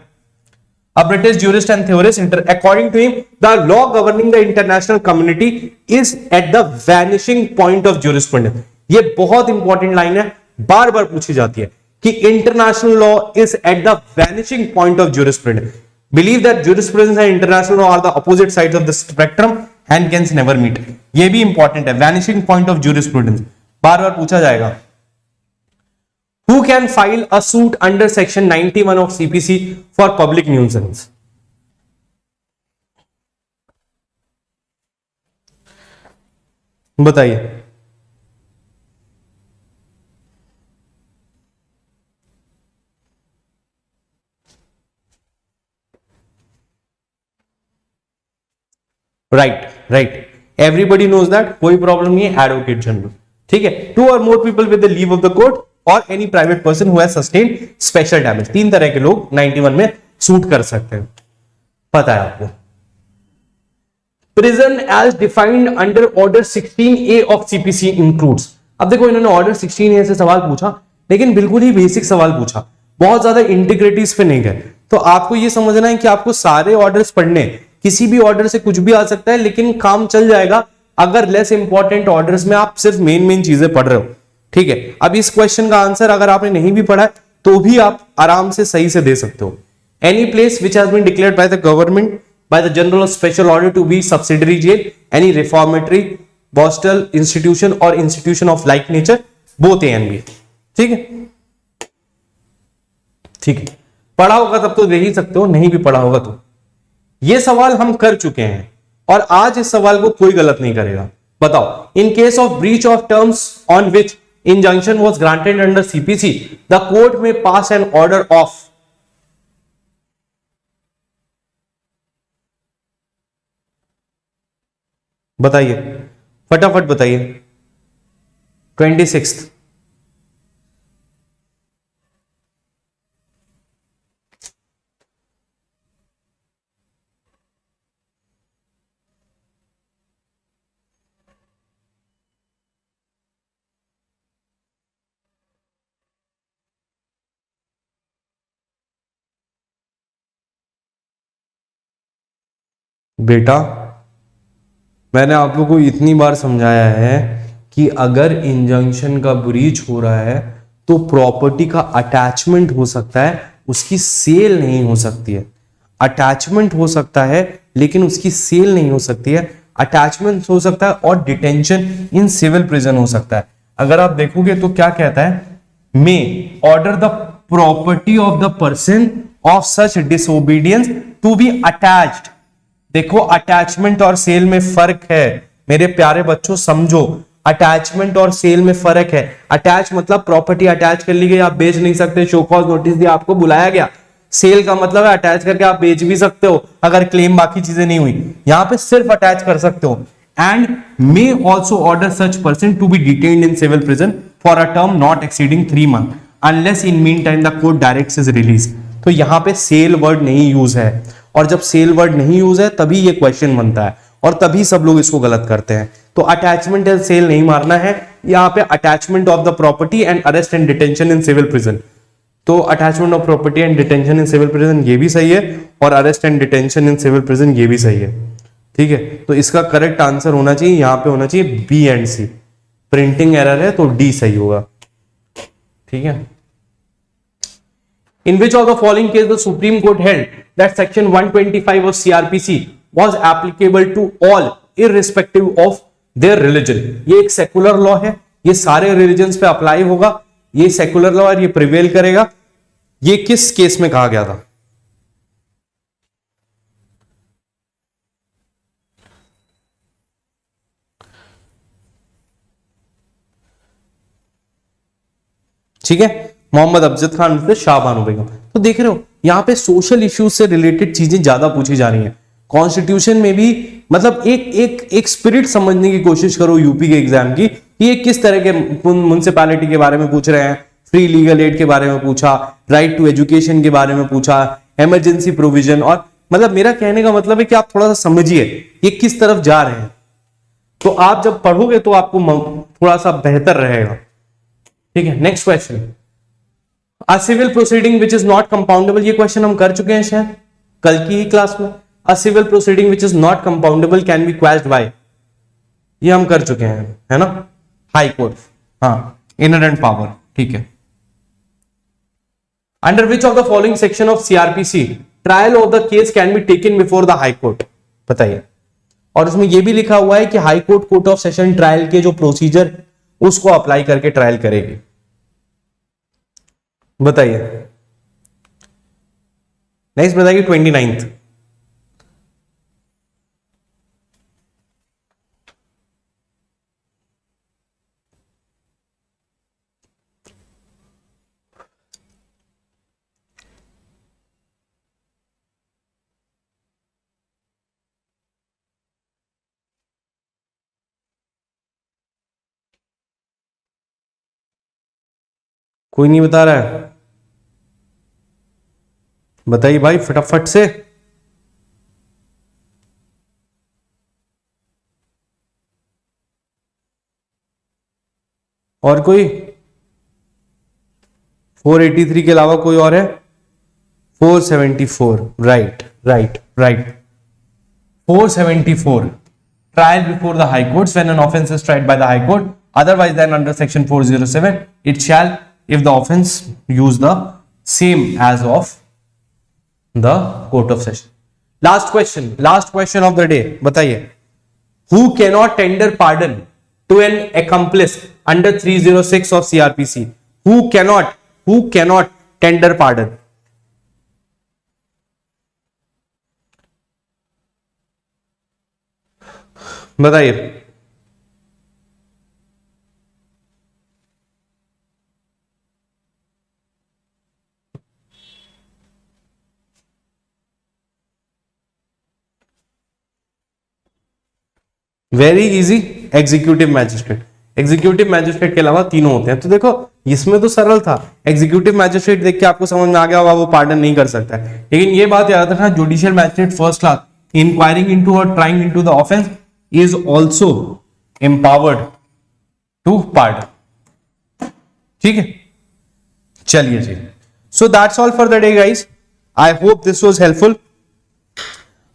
a British jurist and theorist. According to him, the law governing the international community is at the vanishing point of jurisprudence. ये बहुत इंपॉर्टेंट लाइन है, बार बार पूछी जाती है कि international law is at the vanishing point of jurisprudence. Believe that jurisprudence and international law are the opposite sides of the spectrum and can never meet. ये भी important है, वैनिशिंग पॉइंट ऑफ jurisprudence बार बार पूछा जाएगा. Who can file a suit under section 91 of CPC for public nuisance? बताइए. Right. Everybody knows that, कोई problem नहीं है, advocate general. ठीक है. 2 or more people with the leave of the court और any private person who has sustained special damage. 3 तरह के लोग 91 में सूट कर सकते हैं, पता है आपको। Prison as defined under order 16A of CPC includes. अब देखो इन्होंने ऑर्डर 16A से सवाल पूछा, लेकिन बिल्कुल ही बेसिक सवाल पूछा, बहुत ज्यादा इंटीग्रिटीज पे नहीं गए। तो आपको ये समझना है कि आपको सारे ऑर्डर्स पढ़ने, किसी भी ऑर्डर से कुछ भी आ सकता है, लेकिन काम चल जाएगा अगर लेस इंपॉर्टेंट ऑर्डर्स में आप सिर्फ मेन मेन चीजें पढ़ रहे हो। ठीक है, अब इस क्वेश्चन का आंसर अगर आपने नहीं भी पढ़ा है तो भी आप आराम से सही से दे सकते हो। Any place which has been declared by the government by the general special order to be subsidiary jail, any reformatory, hostel institution or institution of like nature, both A and B। ठीक है, ठीक है, पढ़ा होगा तब तो दे ही सकते हो, नहीं भी पढ़ा होगा तो। ये सवाल हम कर चुके हैं और आज इस सवाल को कोई गलत नहीं करेगा। बताओ, in case of breach of terms on which injunction was granted under CPC, the court में पास एन ऑर्डर ऑफ। बताइए, फटाफट बताइए। 26। बेटा मैंने आप लोगों को इतनी बार समझाया है कि अगर इंजंक्शन का ब्रीच हो रहा है तो प्रॉपर्टी का अटैचमेंट हो सकता है, उसकी सेल नहीं हो सकती है। अटैचमेंट हो सकता है लेकिन उसकी सेल नहीं हो सकती है। अटैचमेंट हो सकता है और डिटेंशन इन सिविल प्रिजन हो सकता है। अगर आप देखोगे तो क्या कहता है, may order the property of the person of such disobedience to be attached. देखो अटैचमेंट और सेल में फर्क है मेरे प्यारे बच्चों, समझो अटैचमेंट और सेल में फर्क है। अटैच मतलब प्रॉपर्टी अटैच कर ली गई, आप बेच नहीं सकते, शो कॉज नोटिस दिया, आपको बुलाया गया। सेल का मतलब है अटैच करके आप बेच भी सकते हो अगर क्लेम बाकी चीजें नहीं हुई, यहां पे सिर्फ अटैच कर सकते हो। And may also order such person to be detained in civil prison for a term not exceeding 3 months unless in meantime the court directs his release. तो यहां पे सेल वर्ड नहीं यूज है, और जब सेल वर्ड नहीं use है तभी ये क्वेश्चन बनता है और तभी सब लोग इसको गलत करते हैं। तो अटैचमेंट एंड सेल नहीं मारना है, यहां पे attachment of the property and arrest and detention in civil prison. तो attachment of property and detention in civil prison ये भी सही है, और arrest and detention in civil prison ये भी सही है। ठीक है, तो इसका करेक्ट आंसर होना चाहिए, यहां पे होना चाहिए B and C. Printing error है तो डी सही होगा। ठीक है, in which of the following case the Supreme Court held that section 125 of CRPC was applicable to all irrespective of their religion। ये एक सेकुलर लॉ है, ये सारे रिलीजन्स पे अप्लाई होगा, ये सेकुलर लॉ है, ये प्रिवेल करेगा। ये किस केस में कहा गया था? ठीक है, मोहम्मद अफजद खान से शाह बानो बेगम। तो देख रहे हो यहां पे सोशल इश्यूज से रिलेटेड चीजें ज्यादा पूछी जा रही हैं। कॉन्स्टिट्यूशन में भी मतलब एक स्पिरिट समझने की कोशिश करो यूपी के एग्जाम की, ये किस तरह के म्युनिसिपैलिटी के बारे में पूछ रहे हैं, फ्री लीगल एड के बारे में पूछा, राइट टू एजुकेशन के बारे में पूछा, इमरजेंसी प्रोविजन। और मतलब मेरा कहने का मतलब है कि आप थोड़ा सा समझिए ये किस तरफ जा रहे हैं, तो आप जब पढ़ोगे तो आपको थोड़ा सा बेहतर रहेगा। ठीक है, next question, a civil proceeding which is not compoundable. ये क्वेश्चन हम कर चुके हैं शायद कल की ही क्लास में। A civil proceeding which is not compoundable can be quashed by, ये हम कर चुके हैं, है ना, हाई कोर्ट। हाँ, इनहेरेंट पावर। ठीक है, under which of the following section of CrPC trial of the case can be taken before the high court. बताइए, और उसमें यह भी लिखा हुआ है कि high court court of session trial के जो प्रोसीजर उसको अप्लाई करके ट्रायल करेगी। बताइए, नेक्स्ट बताइए 29th। कोई नहीं बता रहा है, बताइए भाई फटाफट से। और कोई 483 के अलावा कोई और है? 474, right right right. 474, trial before the high courts when an offence is tried by the high court otherwise than under section 407 it shall, if the offence use the same as of the court of session. Last question of the day, बताइए। Who cannot tender pardon to an accomplice under 306 of CRPC? Who cannot tender pardon? बताइए। Very easy, executive magistrate. Executive magistrate के अलावा तीनों होते हैं। तो देखो इसमें तो सरल था, एग्जीक्यूटिव मैजिस्ट्रेट देख के आपको समझ में आ गया होगा वो पार्डन नहीं कर सकता है। लेकिन ये बात याद रखना, judicial magistrate first class inquiring into or trying into the offence is also empowered to pardon. ठीक है, चलिए जी। So that's all for the day guys, I hope this was helpful.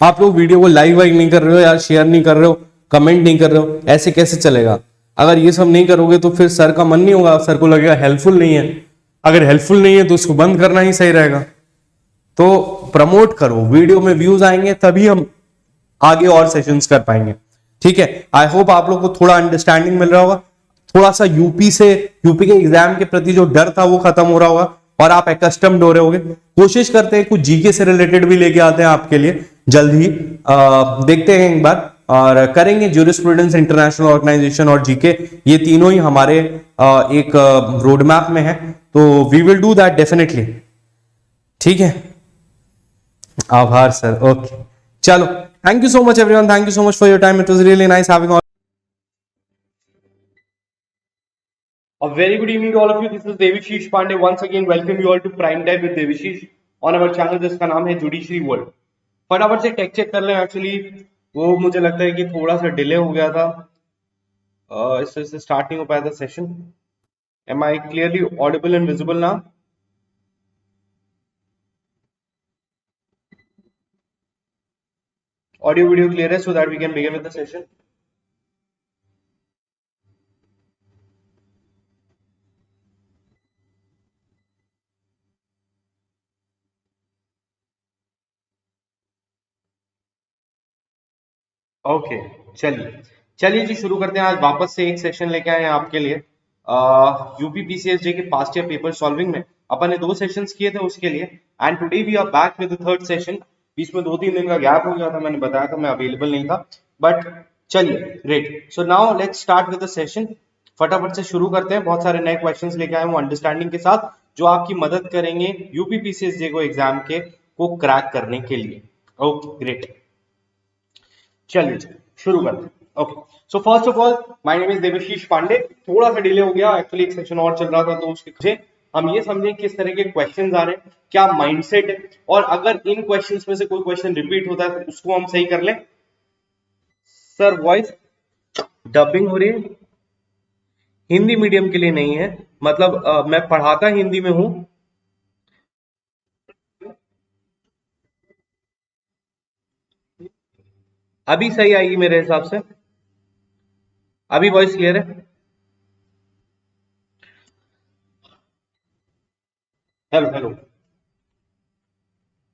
आप लोग वीडियो को लाइक वाइक नहीं कर रहे हो यार, शेयर नहीं कर रहे हो, कमेंट नहीं कर रहे हो, ऐसे कैसे चलेगा? अगर ये सब नहीं करोगे तो फिर सर का मन नहीं होगा, सर को लगेगा हेल्पफुल नहीं है। अगर हेल्पफुल नहीं है तो उसको बंद करना ही सही रहेगा। तो प्रमोट करो, वीडियो में व्यूज आएंगे तभी हम आगे और सेशंस कर पाएंगे। ठीक है, आई होप आप लोग को थोड़ा अंडरस्टैंडिंग मिल रहा होगा, थोड़ा सा यूपी के एग्जाम के प्रति जो डर था वो खत्म हो रहा होगा और आप एकस्टम्ड हो रहे होगे। कोशिश करते हैं कुछ जीके से रिलेटेड भी लेके आते हैं आपके लिए जल्द ही, देखते हैं एक बार, और करेंगे ज्यूरिस्प्रूडेंस, इंटरनेशनल ऑर्गेनाइजेशन और जीके, ये तीनों ही हमारे एक रोड मैप में है, तो we will do that definitely. ठीक है, आभार सर, ओके चलो, thank you so much everyone, thank you so much for your time, it was really nice having all. A very good evening to all of you. This is Devashish Pandey. Once again, welcome you all to Prime Time with Devashish on our channel जिसका नाम है judiciary world. फटाफट से take check कर लें। Actually वो मुझे लगता है कि थोड़ा सा डिले हो गया था, इससे स्टार्ट नहीं हो पाया था session. Am I clearly audible and visible now? Audio video clear है, so that we can begin with the session. Okay, चलिए जी शुरू करते हैं। आज वापस से एक सेशन लेके आए हैं आपके लिए। यूपीपीसीएसजे के पास्ट ईयर पेपर सॉल्विंग में अपन ने 2 सेशंस किए थे उसके लिए, and today we are back with the third session. बीच में 2-3 दिन का गैप हो गया था, मैंने बताया था मैं अवेलेबल नहीं था, बट चलिए great. So now let's start with the session. फटाफट से शुरू करते हैं। बहुत सारे नए क्वेश्चंस लेके आए हैं वो अंडरस्टैंडिंग के साथ, जो आपकी मदद करेंगे यूपीपीसीएसजे को एग्जाम के को क्रैक करने के लिए। ओके ग्रेट, चलिए शुरू करते हैं। Okay, so first of all my name is Devashish Pandey. थोड़ा सा डिले हो गया, एक्चुअली एक सेशन और चल रहा था, तो उसके पीछे हम ये समझें किस तरह के क्वेश्चंस आ रहे हैं, क्या माइंडसेट है, और अगर इन क्वेश्चंस में से कोई क्वेश्चन रिपीट होता है तो उसको हम सही कर लें। सर वॉइस डबिंग हो रही है? हिंदी मीडियम के लिए नहीं है, मतलब मैं पढ़ाता हिंदी में हूं। अभी सही आएगी मेरे हिसाब से, अभी वॉइस क्लियर है? हेलो हेलो,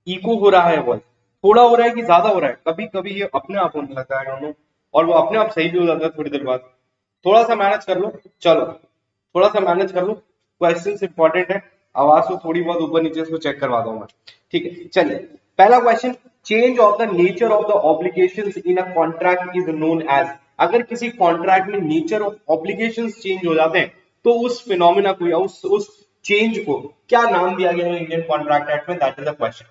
इको हो रहा है वॉइस, थोड़ा हो रहा है कि ज्यादा हो रहा है? कभी कभी ये अपने आप होने लगता है दोनों, और वो अपने आप सही भी हो जाता है थोड़ी देर बाद। थोड़ा सा मैनेज कर लो, चलो थोड़ा सा मैनेज कर लो। क्वेश्चन इंपॉर्टेंट है, आवाज को थोड़ी बहुत ऊपर नीचे से चेक करवा दूंगा। ठीक है, चलिए पहला question, change of the nature of the obligations in a contract is known as. अगर किसी कॉन्ट्रैक्ट में नेचर ऑफ ऑब्लिगेशंस चेंज हो जाते हैं तो उस फिनोमिना को या उस चेंज को क्या नाम दिया गया है इंडियन कॉन्ट्रैक्ट एक्ट में? That is the question.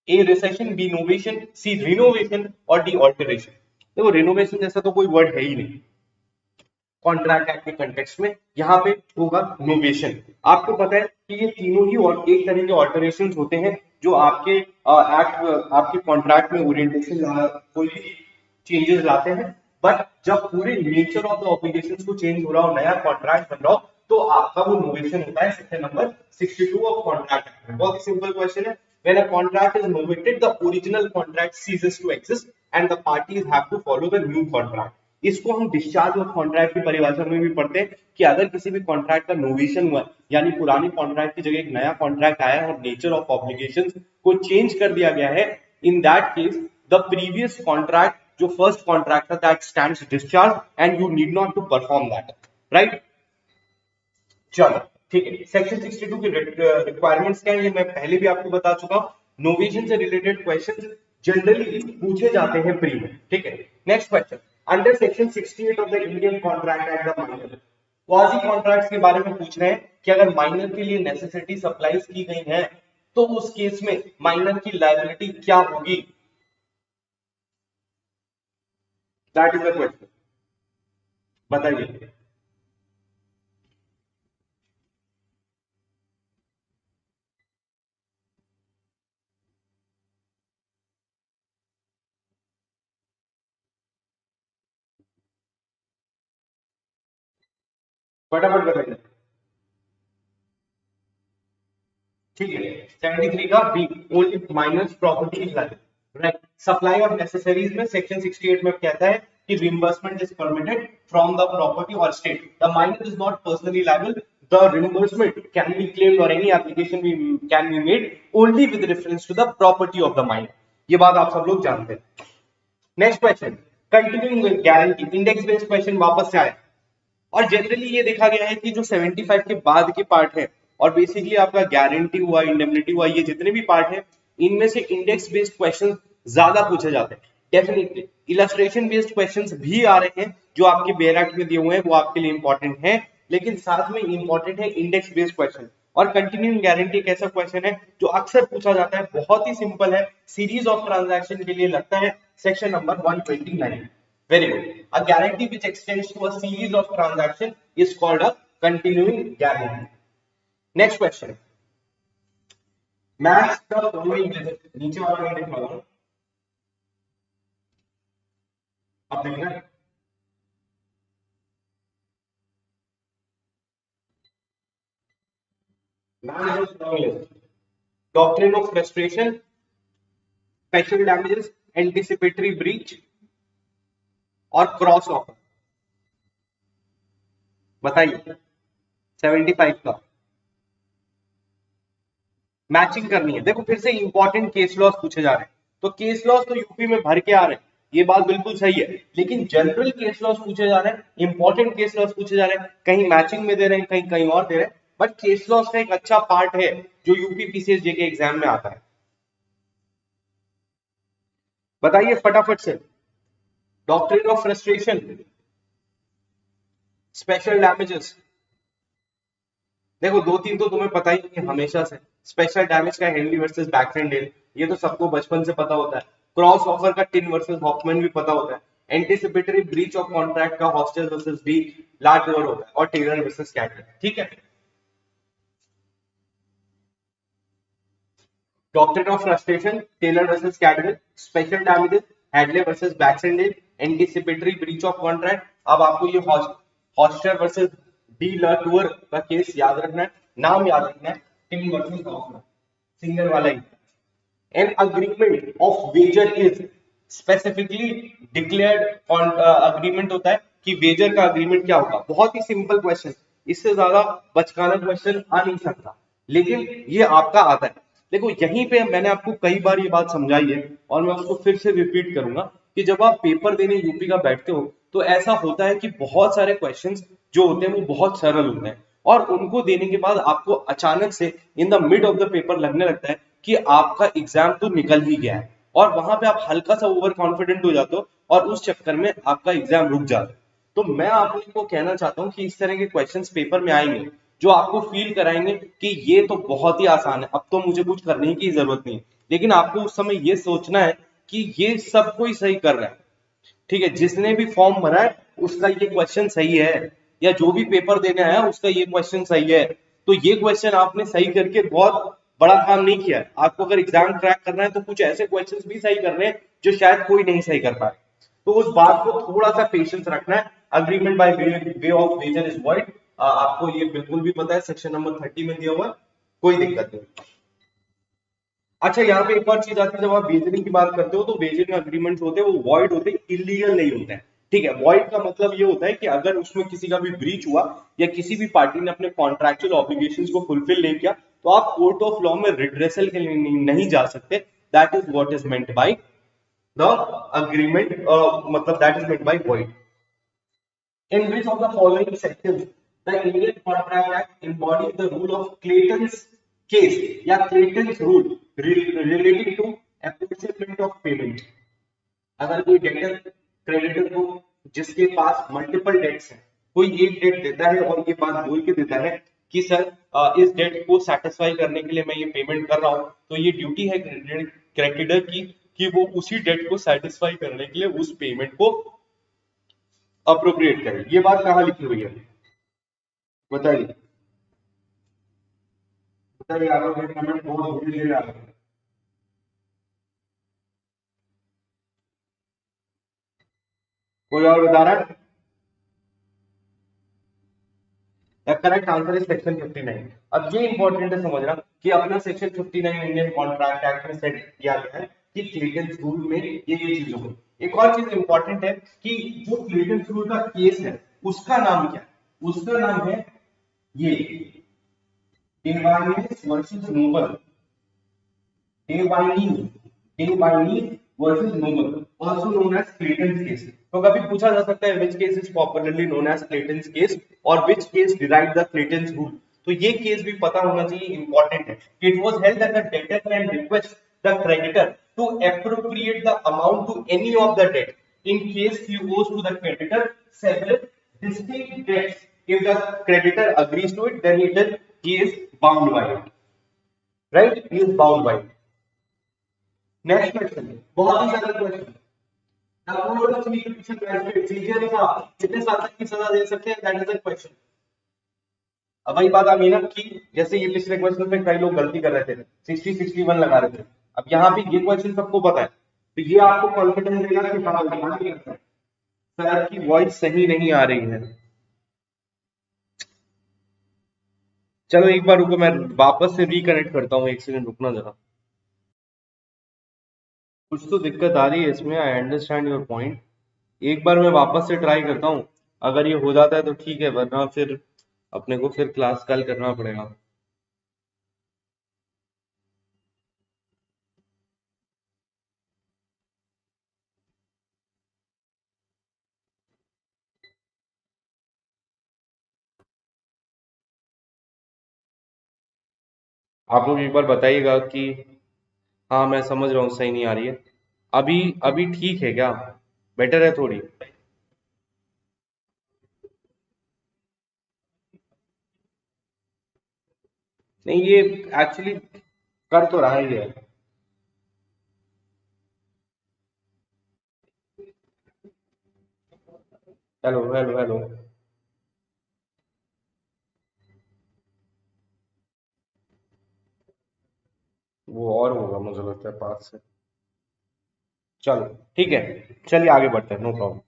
A rescission, B novation, C renovation और डी ऑल्टरेशन। देखो रिनोवेशन जैसा तो कोई वर्ड है ही नहीं, कॉन्ट्रैक्ट एक्ट के कंटेक्स्ट में यहाँ पे होगा नोवेशन। आपको पता है कि ये तीनों ही और एक तरह के ऑल्टरेशन होते हैं जो आपके एक्ट आपके कॉन्ट्रैक्ट में ओरिएंटेशन कोई भी चेंजेस लाते हैं, बट जब पूरे नेचर ऑफ द ऑब्लिगेशंस को चेंज हो रहा हो, नया कॉन्ट्रैक्ट बन रहा हो, तो आपका वो नोवेशन होता है section number 62 of contract act में। बहुत ही सिंपल क्वेश्चन है। When a contract is novated, the original contract ceases to exist and the parties have to follow the new contract. इसको हम डिस्चार्ज ऑफ कॉन्ट्रैक्ट की परिभाषा में भी पढ़ते हैं कि अगर किसी भी कॉन्ट्रैक्ट का नोवेशन हुआ, यानी पुरानी कॉन्ट्रैक्ट की जगह एक नया कॉन्ट्रैक्ट आया है और नेचर ऑफ ऑब्लिगेशंस को चेंज कर दिया गया है, in that case the previous contract जो फर्स्ट कॉन्ट्रैक्ट था that stands discharge and you need not to perform that, right. चलो ठीक है, सेक्शन 62 की रिक्वायरमेंट्स क्या है ये मैं पहले भी आपको बता चुका हूं। नोवेशन से रिलेटेड क्वेश्चंस जनरली पूछे जाते हैं प्री में, ठीक है। Next question, under section 68 of the Indian contract act the minor, quasi contracts के बारे में पूछ रहे हैं कि अगर माइनर के लिए नेसेसिटी सप्लाईज की गई है तो उस केस में माइनर की लायबिलिटी क्या होगी, दैट इज द क्वेश्चन, बताइए। फटाफट बताइए। ठीक है, 73 का B, only minors property is liable, right. Supply of necessaries में सेक्शन 68 में कहता है कि reimbursement is permitted from the property or state, the minor is not personally liable, the reimbursement can be claimed और any application can be made only with reference to the property of the minor. ये बात आप सब लोग जानते हैं। Next question, continuing guarantee, index based question वापस से आए और जनरली ये देखा गया है कि जो 75 के बाद के पार्ट है और बेसिकली आपका गारंटी हुआ, इंडेमनिटी हुआ, ये जितने भी पार्ट है इनमें से इंडेक्स बेस्ड क्वेश्चन ज्यादा पूछे जाते हैं। डेफिनेटली इलस्ट्रेशन बेस्ड क्वेश्चंस भी आ रहे हैं जो आपके बेयर एक्ट में दिए हुए हैं, वो आपके लिए इंपॉर्टेंट है, लेकिन साथ में इंपॉर्टेंट है इंडेक्स बेस्ड क्वेश्चन। और कंटिन्यूइंग गारंटी एक ऐसा क्वेश्चन है जो अक्सर पूछा जाता है, बहुत ही सिंपल है, सीरीज ऑफ ट्रांजैक्शन के लिए लगता है, section number 129। Very good. A guarantee which extends to a series of transaction is called a continuing guarantee. Next question. Match the following list. नीचे वाला मैं लिख रहा हूं, अब देखना। Match the following list. Doctrine of frustration, special damages, anticipatory breach और cross offer, बताइए। 75 का मैचिंग करनी है। देखो फिर से इंपॉर्टेंट केस लॉस पूछे जा रहे हैं, तो केस लॉस तो यूपी में भर के आ रहे हैं, ये बात बिल्कुल सही है, लेकिन जनरल केस लॉस पूछे जा रहे हैं, इंपॉर्टेंट केस लॉस पूछे जा रहे हैं, कहीं मैचिंग में दे रहे हैं, कहीं कहीं और दे रहे हैं, बट केस लॉस का एक अच्छा पार्ट है जो यूपी पीसीएस जे के एग्जाम में आता है। बताइए फटाफट से। Doctrine of frustration, special damages, देखो दो तीन तो तुम्हें पता ही है हमेशा से। स्पेशल डैमेज का हेनली वर्सेस बैक्सटेंडेल, ये तो सबको बचपन से पता होता है। क्रॉस ऑफर का टिन वर्सेस हॉफमैन भी पता होता है। एंटीसिपेटरी ब्रीच ऑफ कॉन्ट्रैक्ट का Hochster versus de la Tour होता है, और टेलर वर्सेस कैटल, ठीक है। Doctrine of frustration, Taylor versus Caldwell, special damages, Hadley versus Baxendale, anticipatory breach of contract. अब आपको ये हॉस्टल वर्सेस डी लटूर का केस याद रखना है, नाम याद रखना है, टिन वर्सेस हॉफमैन, सिंगल वाला ही। An agreement of wager is specifically declared agreement होता है कि वेजर का अग्रीमेंट क्या होगा। बहुत ही सिंपल क्वेश्चन, इससे ज्यादा बचकाना क्वेश्चन आ नहीं सकता, लेकिन ये आपका आता है। देखो यहीं पे मैंने आपको कई बार ये बात समझाई है और मैं उसको फिर से रिपीट करूंगा कि जब आप पेपर देने यूपी का बैठते हो तो ऐसा होता है कि बहुत सारे क्वेश्चंस जो होते हैं वो बहुत सरल होते हैं, और उनको देने के बाद आपको अचानक से in the mid of the paper लगने लगता है कि आपका एग्जाम तो निकल ही गया है, और वहां पे आप हल्का सा ओवर कॉन्फिडेंट हो जाते हो और उस चक्कर में आपका एग्जाम रुक जाता है। तो मैं आप लोगों को कहना चाहता हूं कि इस तरह के क्वेश्चंस पेपर में आएंगे जो आपको फील कराएंगे कि ये तो बहुत ही आसान है, अब तो मुझे कुछ करने की जरूरत नहीं, लेकिन आपको उस समय ये सोचना है कि ये सब कोई सही कर रहा है, ठीक है। जिसने भी फॉर्म भरा है उसका ये क्वेश्चन सही है, या जो भी पेपर देने आया उसका ये क्वेश्चन सही है, तो ये क्वेश्चन आपने सही करके बहुत बड़ा काम नहीं किया है। आपको अगर एग्जाम क्रैक करना है तो कुछ ऐसे क्वेश्चंस भी सही करने हैं जो शायद कोई नहीं सही कर पाए। तो उस बात को थोड़ा सा पेशेंस रखना है। Agreement by way of wager is void, आपको ये बिल्कुल भी पता है, सेक्शन नंबर 30 में दिया हुआ है, कोई दिक्कत नहीं। अच्छा, यहाँ पे एक और चीज आती है, जब आप वेजरिंग की बात करते हो तो वेजरिंग अग्रीमेंट्स होते हैं वो वॉइड होते हैं, इलीगल नहीं होते हैं। ठीक है, वॉइड का मतलब ये होता है कि अगर उसमें किसी का भी ब्रीच हुआ या किसी भी पार्टी ने अपने कॉन्ट्रैक्चुअल ऑब्लिगेशंस को फुलफिल नहीं किया तो आप कोर्ट ऑफ लॉ में रिड्रेसल के लिए नहीं जा सकते। That is what is meant by the agreement, मतलब that is meant by void. In which of the following sections the Indian Contract Act embodies the rule of Clayton's case या Clayton's rule relating to apportionment of payment? अगर कोई debtor creditor को, जिसके पास multiple dates हैं, कोई एक date देता है और ये बात बोल के देता है कि सर इस डेट को सेटिस्फाई करने के लिए मैं ये पेमेंट कर रहा हूँ, तो ये ड्यूटी है क्रेडिटर की कि वो उसी डेट को सेटिस्फाई करने के लिए उस पेमेंट को अप्रोप्रिएट करें। ये बात कहाँ लिखी हुई है बताइए, बताइए आगे कमेंट बहुत धीरे धीरे आ रहे हैं। कोई और बता रहा है? Correct answer is section 59। अब ये इंपॉर्टेंट है समझना कि अपना सेक्शन 59 इंडियन कॉन्ट्रैक्ट एक्ट में सेट किया गया है कि क्लेटन्स रूल में ये चीजें होंगी। एक और चीज इंपॉर्टेंट है कि जो क्लेटन्स रूल का केस है उसका नाम क्या है? उसका नाम है ये Devaynes versus Noble, Devaynes versus Noble, also known as Clayton's case। तो कभी पूछा जा सकता है which case is popularly known as Clayton's case और which case derived the Clayton's rule। तो ये केस भी पता होना चाहिए, इंपॉर्टेंट है। It was held that the debtor can request the creditor to appropriate the amount to any of the debt in case he owes to the creditor several distinct debts। If the creditor agrees to it, then he is bound by it, right? He is bound by it। Next question, बहुत ही सरल question, कितने साल तक की सजा दे सकते हैं? That is the question. अब वही बात आ गई ना कि जैसे ये पिछले क्वेश्चन में कई लोग गलती कर रहे थे, 60 61 लगा रहे थे। अब यहाँ पे ये क्वेश्चन सबको पता है, तो ये आपको कॉन्फिडेंस देगा कि हाँ लगाना ही है। सर की वॉइस सही नहीं आ रही है। चलो एक बार रुको, मैं वापस से रिकनेक्ट करता हूँ, एक सेकंड रुकना जरा। कुछ तो दिक्कत आ रही है इसमें, आई अंडरस्टैंड योर पॉइंट। एक बार मैं वापस से ट्राई करता हूँ, अगर ये हो जाता है तो ठीक है, वरना फिर अपने को फिर क्लास कल करना पड़ेगा। आप लोग एक बार बताइएगा कि हाँ मैं समझ रहा हूँ सही नहीं आ रही है। अभी अभी ठीक है क्या? बेटर है थोड़ी? नहीं, ये एक्चुअली कर तो रहा ही है। हेलो हेलो हेलो, वो और होगा मुझे लगता है पास से। चलो ठीक है, चलिए आगे बढ़ते हैं, नो प्रॉब्लम।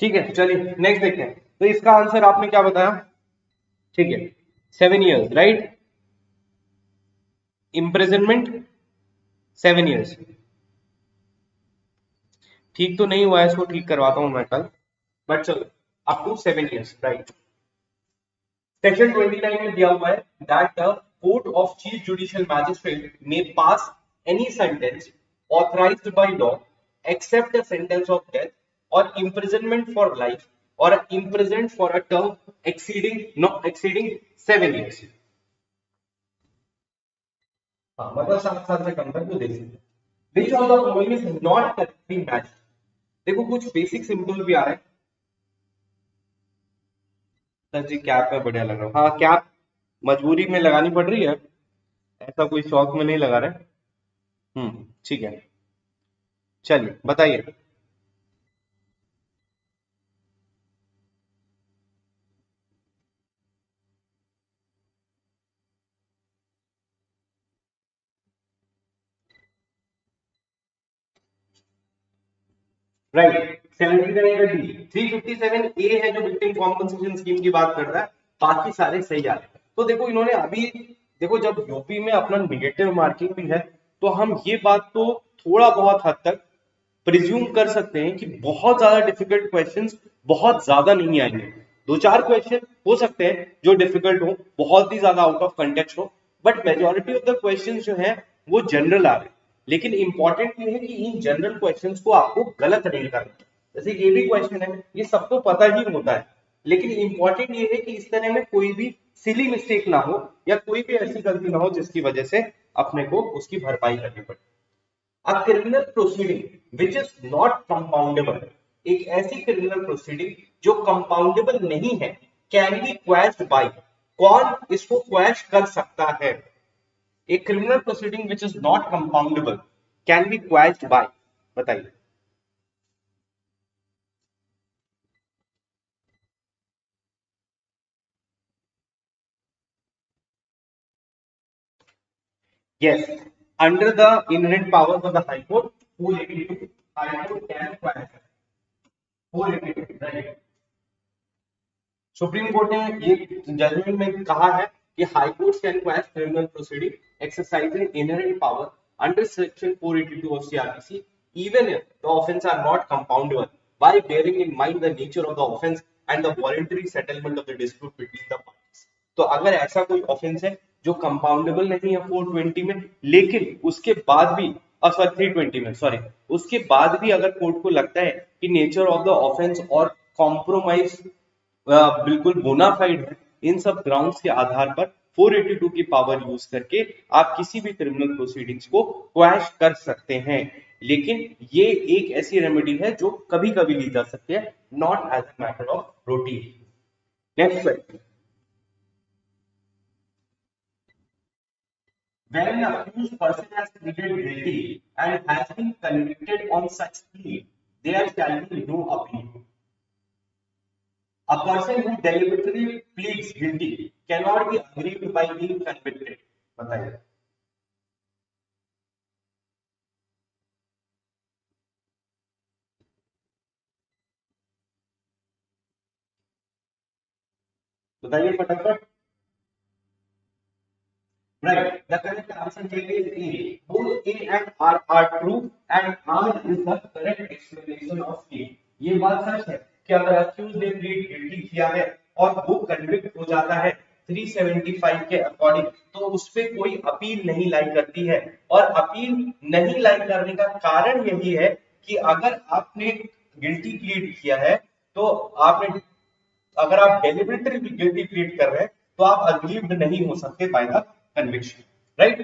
ठीक है, चलिए नेक्स्ट देखते हैं। तो इसका आंसर आपने क्या बताया? ठीक है, 7 years, राइट? Imprisonment 7 years। ठीक तो नहीं हुआ है, इसको ठीक करवाता हूं मैं कल, बट चलो up to 7 years, right. Section 29 में दिया हुआ है that the court of chief judicial magistrate may pass any sentence authorised by law except a sentence of death और imprisonment for life or imprisoned for a term exceeding 7 years। हाँ, मतलब 7 साल से कम तक वो दे सकते। Which of the following is not correctly matched? देखो कुछ बेसिक सिंपल भी आ रहे हैं। सर जी कैप में बढ़िया लग रहा है। हाँ कैप मजबूरी में लगानी पड़ रही है, ऐसा कोई शौक में नहीं लगा रहे। ठीक है, चलिए बताइए। राइट, 79 का डी, 357 ए है जो विक्टिम कॉम्पनसेशन स्कीम की बात कर रहा है, बाकी सारे सही आ रहे हैं। तो देखो इन्होंने अभी, देखो जब यूपी में अपना निगेटिव मार्किंग भी है, तो हम ये बात तो थोड़ा बहुत हद तक प्रिज्यूम कर सकते हैं कि बहुत ज्यादा डिफिकल्ट क्वेश्चंस बहुत ज्यादा नहीं आएंगे। दो चार क्वेश्चन हो सकते हैं जो डिफिकल्ट हो, बहुत ही ज्यादा आउट ऑफ कंटेक्स्ट हो, but majority of the questions जो है वो जनरल आ रहे हैं। लेकिन इंपॉर्टेंट ये है कि इन जनरल क्वेश्चंस को आपको गलत नहीं करना। जैसे ये भी क्वेश्चन है, ये सबको पता ही होता है, लेकिन इंपॉर्टेंट ये है कि इस तरह में कोई भी सिली मिस्टेक ना हो या कोई भी ऐसी गलती ना हो जिसकी वजह से अपने को उसकी भरपाई करनी पड़े। A criminal proceeding which is not compoundable, एक ऐसी क्रिमिनल प्रोसीडिंग जो कंपाउंडेबल नहीं है, कैन बी क्वैश्ड बाय, कौन इसको क्वैश कर सकता है? एक criminal proceeding which is not compoundable can be quashed by, बताइए। Yes, under the inherent powers of the High Court, 482, High Court can quash 482, right? Supreme court ने ये judgement में कहा है कि high court can quash criminal proceeding exercising inherent power under section 482 of CrPC even if the offence are not compoundable by bearing in mind the nature of the offence and the voluntary settlement of the dispute between the parties. तो अगर ऐसा कोई offence है जो compoundable नहीं है 420 में, लेकिन उसके बाद भी सॉरी 320 में, सॉरी, उसके बाद भी अगर कोर्ट को लगता है कि नेचर ऑफ द ऑफेंस और कॉम्प्रोमाइज बिल्कुल बोनाफाइड है, इन सब ग्राउंड्स के आधार पर 482 की पावर यूज करके आप किसी भी क्रिमिनल प्रोसीडिंग्स को क्वैश कर सकते हैं। लेकिन ये एक ऐसी रेमेडी है जो कभी कभी ली जा सकती है, not as a matter of routine. Next question, when an accused person has pleaded guilty and has been convicted on such plea, there shall be no appeal. A person who deliberately pleads guilty cannot be aggrieved by being convicted. बताइए। बताइए फटाफट। Right. The correct answer here is A. Both A and R are true, and R is the correct explanation of A. ये बात सच है कि अगर accused ने plead guilty किया है और वो convict हो जाता है 375 के अकॉर्डिंग, तो उस पे कोई अपील नहीं लाई करती है। और अपील नहीं लाई करने का कारण यही है कि अगर आपने गिल्टी प्लीड किया है, तो आपने, अगर आप डेलिबरेटली गिल्टी प्लीड कर रहे हैं, तो आप अग्रीव्ड नहीं हो सकते by the conviction, right?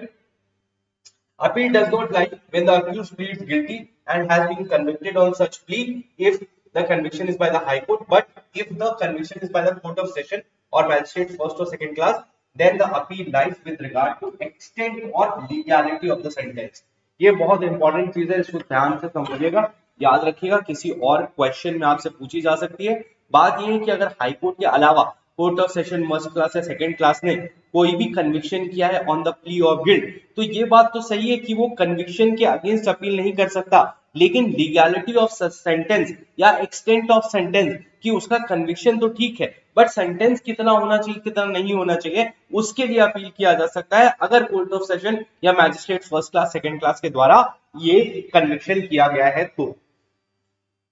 Appeal does not lie when the accused pleads guilty and has been convicted on such plea if the conviction is by the High Court, but if the conviction is by the Court of Session or Magistrate first or second class, then the appeal lies with regard to extent or legality of the sentence. ये बहुत important चीज है, इसको ध्यान से समझिएगा, याद रखिएगा, किसी और क्वेश्चन में आपसे पूछी जा सकती है। बात ये है कि अगर हाई कोर्ट के अलावा court of session first class या सेकंड क्लास ने कोई भी कन्विक्शन किया है on the plea of guilt, तो ये बात तो सही है कि वो कन्विक्शन के अगेंस्ट अपील नहीं कर सकता, लेकिन लीगैलिटी ऑफ सेंटेंस या एक्सटेंट ऑफ सेंटेंस कि उसका कन्विक्शन तो ठीक है, बट सेंटेंस कितना होना चाहिए कितना नहीं होना चाहिए, उसके लिए अपील किया जा सकता है अगर कोर्ट ऑफ सेशन या magistrate first class second class के द्वारा ये कन्विक्शन किया गया है तो,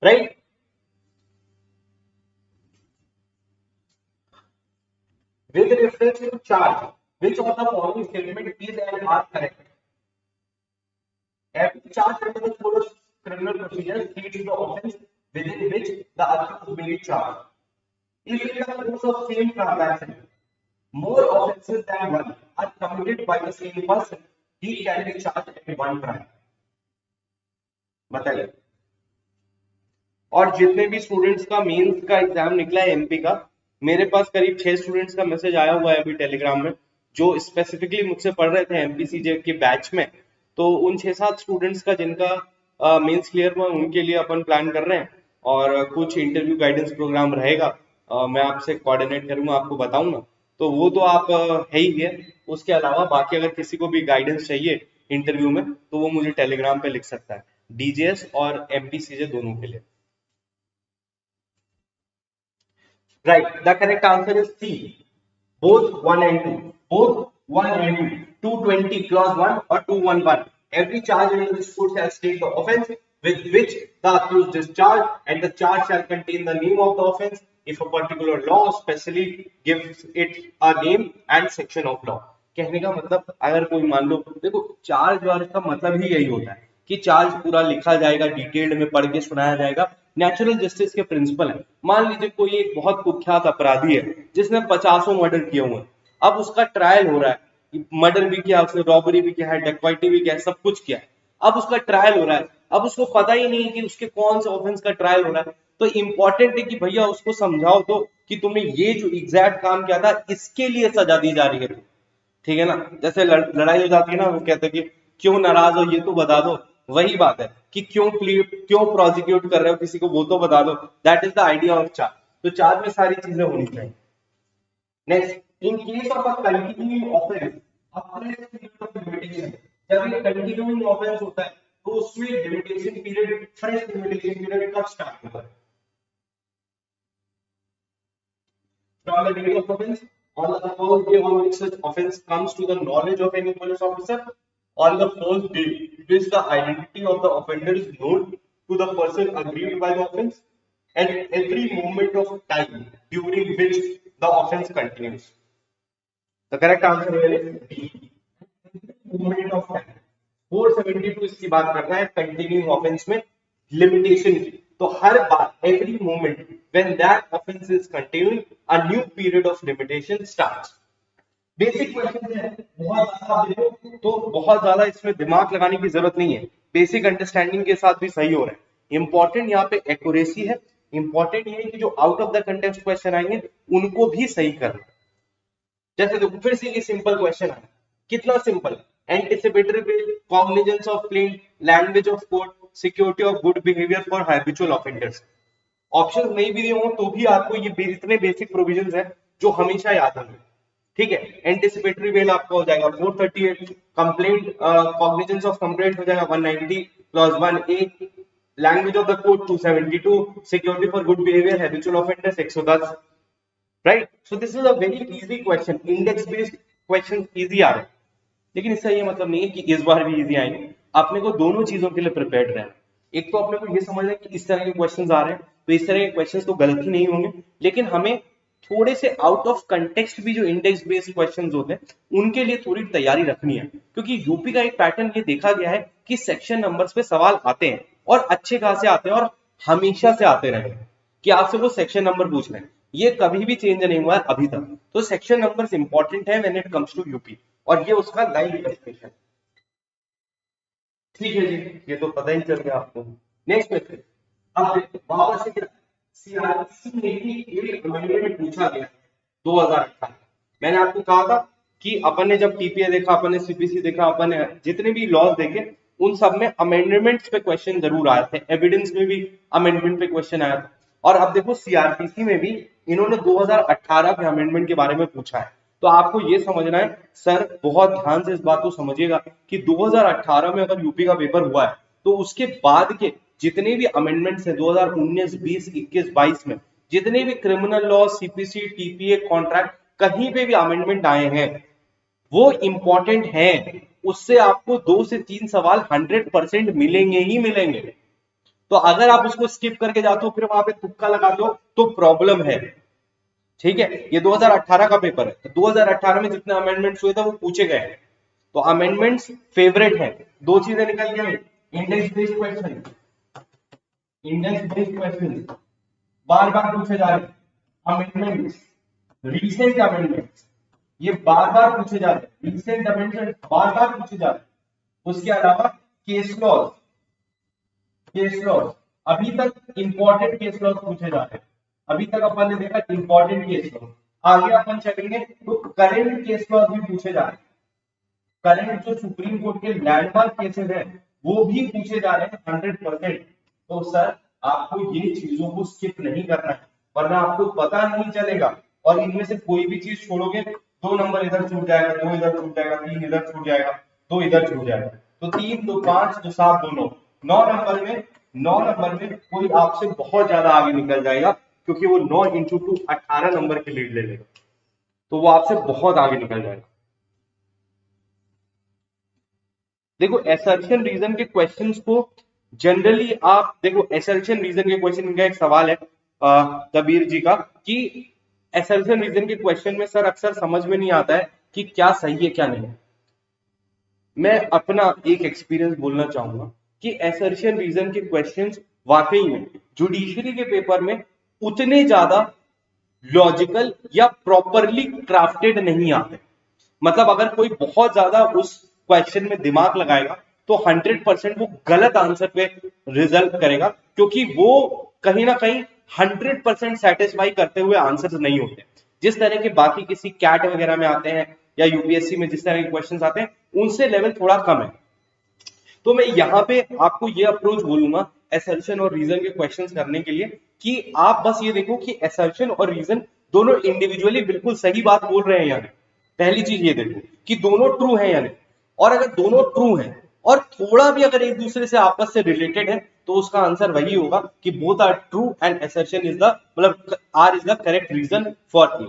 right. With reference to charge, which of the following statement is and are correct? Every charge under the code of criminal procedure states the offence within which the accused may be charged. If in the course of same transaction, more offences than one are committed by the same person, he can be charged at one crime. बताइए। और जितने भी students का mains का exam निकला है MP का, मेरे पास करीब 6 स्टूडेंट्स का मैसेज आया हुआ है अभी टेलीग्राम में, जो स्पेसिफिकली मुझसे पढ़ रहे थे एमपीसीजे के बैच में। तो उन 6-7 स्टूडेंट्स का जिनका मेंस क्लियर हुआ उनके लिए अपन प्लान कर रहे हैं, और कुछ इंटरव्यू गाइडेंस प्रोग्राम रहेगा, मैं आपसे कोऑर्डिनेट करूंगा, आपको बताऊंगा। तो वो तो आप है ही है। उसके अलावा बाकी अगर किसी को भी गाइडेंस चाहिए इंटरव्यू में तो वो मुझे टेलीग्राम पे लिख सकता है, डीजेएस और एमपीसीजे दोनों के लिए। Right. The correct answer is C. Both 1 and 2. Both 1 and 2. 220 clause 1 or 211. Every charge under this code shall state the offence with which the accused is charged, and the charge shall contain the name of the offence if a particular law specially gives it a name and section of law. कहने का मतलब अगर कोई मान लो, देखो charge वार्ज का मतलब ही यही होता है कि चार्ज पूरा लिखा जाएगा, डिटेल्ड में पढ़ के सुनाया जाएगा। नेचुरल जस्टिस के प्रिंसिपल है। मान लीजिए कोई एक बहुत कुख्यात अपराधी है जिसने 50 मर्डर किए हुए हैं, अब उसका ट्रायल हो रहा है, मर्डर भी किया उसने, रॉबरी भी किया है, डकैती भी किया है, सब कुछ किया है, अब उसका ट्रायल हो रहा है। अब उसको पता ही नहीं कि उसके कौन से ऑफेंस का ट्रायल हो रहा है, तो इंपॉर्टेंट है कि भैया उसको समझाओ तो कि तुमने ये जो एग्जैक्ट काम किया था इसके लिए सजा दी जा रही है, ठीक है ना। जैसे लड़ाई हो जाती है ना, वो कहते हैं कि क्यों नाराज हो ये तो बता दो, वही बात है कि क्यों प्रोसिक्यूट कर रहे हो किसी को वो तो बता दो। That is the idea of charge. तो चार्ज में सारी चीजें होनी चाहिए। Next, in case of a continuing offence after period of limitation, जब ये कंटिन्यूइंग ऑफेंस होता है तो उसमें limitation period, fresh limitation period कब स्टार्ट होता है? From the date of offense, on the first day on which such offense comes to the knowledge of any police officer, on the first day which the identity of the offender is known to the person aggrieved by the offense, and every moment of time during which the offense continues. The correct answer here is D. Moment of time. 472 इसकी बात करता है continuing offence में limitation की। तो हर बार every moment when that offence is continuing a new period of limitation starts. Basic question है, बहुत ज्यादा देखो तो बहुत ज्यादा इसमें दिमाग लगाने की जरूरत नहीं है, बेसिक अंडरस्टैंडिंग के साथ भी सही हो रहा है। इंपॉर्टेंट यहाँ पे एक्यूरेसी है, इंपॉर्टेंट ये है कि जो out of the context question आएंगे उनको भी सही करना। जैसे देखो फिर से ये सिंपल क्वेश्चन है, कितना simple, anticipatory bail, cognizance of plain, language of court, security of good behaviour for habitual offenders. Option नहीं भी दिए हो तो भी आपको ये इतने बेसिक प्रोविजंस हैं जो हमेशा याद होंगे, ठीक है। एंटिसिपेटरी बेल आपका हो जाएगा 438, कंप्लेंट कॉग्निजेंस ऑफ कंप्लेंट हो जाएगा 190 clause 1A, language of the court 272, security for good behaviour habitual offenders 110, right. So this is a very easy question, index based question easy आ रहे हैं, लेकिन इसका ये मतलब नहीं है कि इस बार भी इजी आएंगे। अपने को दोनों चीजों के लिए प्रिपेयर्ड रहना। एक तो अपने को ये समझना है कि इस तरह के क्वेश्चंस आ रहे हैं तो इस तरह के क्वेश्चंस तो गलत ही नहीं होंगे, लेकिन हमें थोड़े से आउट ऑफ कंटेक्स्ट भी जो इंडेक्स बेस्ड क्वेश्चंस होते हैं उनके लिए थोड़ी तैयारी रखनी है, क्योंकि यूपी का एक पैटर्न ये देखा गया है कि सेक्शन नंबर्स पे सवाल आते हैं और अच्छे खासे आते हैं और हमेशा से आते रहे कि आपसे वो सेक्शन नंबर पूछ रहे हैं, ये कभी भी चेंज नहीं हुआ है अभी तक। तो सेक्शन नंबर्स इंपॉर्टेंट है when it comes to UP, और ये उसका लाइव इलस्ट्रेशन, ठीक है जी, ये तो पता ही चल गया आपको। नेक्स्ट क्वेश्चन, अब वापस से सीआरपीसी में भी एक अमेंडमेंट पूछा गया 2018। मैंने आपको कहा था कि अपन ने जब टीपीए देखा, अपन ने सीपीसी देखा, अपन ने जितने भी लॉज देखे उन सब में अमेंडमेंट्स पे क्वेश्चन जरूर आए थे, एविडेंस में भी अमेंडमेंट पे क्वेश्चन आया था। और अब देखो सीआरपीसी में भी इन्होंने 2018 के अमेंडमेंट के बारे में पूछा है, तो आपको ये समझना है, सर बहुत ध्यान से इस बात को समझिएगा कि 2018 में अगर यूपी का पेपर हुआ है तो उसके बाद के जितने भी अमेंडमेंट्स हैं 2019, 20, 21, 22 में जितने भी criminal law, CPC, TPA, contract कहीं पे भी अमेंडमेंट आए हैं वो इंपॉर्टेंट है, उससे आपको 2 से 3 सवाल 100% मिलेंगे ही मिलेंगे। तो अगर आप उसको स्किप करके जाते हो फिर वहां पे तुक्का लगाते हो तो प्रॉब्लम है, ठीक है। ये 2018 का पेपर है, तो 2018 में जितने अमेंडमेंट्स हुए थे वो पूछे गए हैं, तो अमेंडमेंट्स फेवरेट है। दो चीजें निकल गई, index based question, index based question बार बार पूछे जा रहे, अमेंडमेंट्स, रीसेंट अमेंडमेंट्स ये बार बार पूछे जा रहे, रीसेंट अमेंडमेंट बार बार पूछे जा रहे। उसके अलावा केस लॉज, केस लॉज अभी तक इंपॉर्टेंट केस लॉज पूछे जा रहे हैं, अभी तक अपन ने देखा इंपॉर्टेंट केस लॉ, आगे अपन चलेंगे तो करेंट केस लॉ भी पूछे जा रहे हैं, करंट जो सुप्रीम कोर्ट के लैंडमार्क केसेस है वो भी पूछे जा रहे हैं 100%। तो सर आपको ये चीजों को स्किप नहीं करना है, वरना आपको पता नहीं चलेगा और इनमें से कोई भी चीज छोड़ोगे 2 नंबर इधर छूट जाएगा, 2 इधर छूट जाएगा, 3 इधर छूट जाएगा, 2 इधर छूट जाएगा। तो 3, 2 5, 2 7, 2 9, 9 नंबर में कोई आपसे बहुत ज्यादा आगे निकल जाएगा, क्योंकि वो 9 इंटू 2 18 नंबर की लीड ले लेगा, तो वो आपसे बहुत आगे निकल जाएगा। देखो असर्शन रीजन के क्वेश्चंस को जनरली आप देखो, असर्शन रीजन के क्वेश्चन का एक सवाल है कबीर जी का कि असर्शन रीजन के क्वेश्चन में सर अक्सर समझ में नहीं आता है कि क्या सही है क्या नहीं। मैं अपना एक एक्सपीरियंस बोलना चाहूंगा कि असर्शन रीजन के क्वेश्चंस वाकई में जुडिशरी के पेपर में उतने ज्यादा लॉजिकल या प्रॉपरली क्राफ्टेड नहीं आते। मतलब अगर कोई बहुत ज्यादा उस क्वेश्चन में दिमाग लगाएगा तो 100% वो गलत आंसर पे रिजल्ट करेगा, क्योंकि वो कहीं ना कहीं 100% सेटिस्फाई करते हुए आंसर्स नहीं होते। जिस तरह के बाकी किसी कैट वगैरह में आते हैं या यूपीएससी में जिस तरह के क्वेश्चंस आते हैं उनसे लेवल थोड़ा कम है। तो मैं यहाँ पे आपको ये अप्रोच बोलूंगा असर्शन और रीजन के क्वेश्चंस करने के लिए कि आप बस ये देखो कि असर्शन और रीजन दोनों इंडिविजुअली बिल्कुल सही बात बोल रहे हैं या नहीं। पहली चीज ये देखो कि दोनों ट्रू है या नहीं, और अगर दोनों ट्रू है और थोड़ा भी अगर एक दूसरे से आपस से रिलेटेड है तो उसका आंसर वही होगा कि both are true and assertion is the मतलब R is the correct reason for A.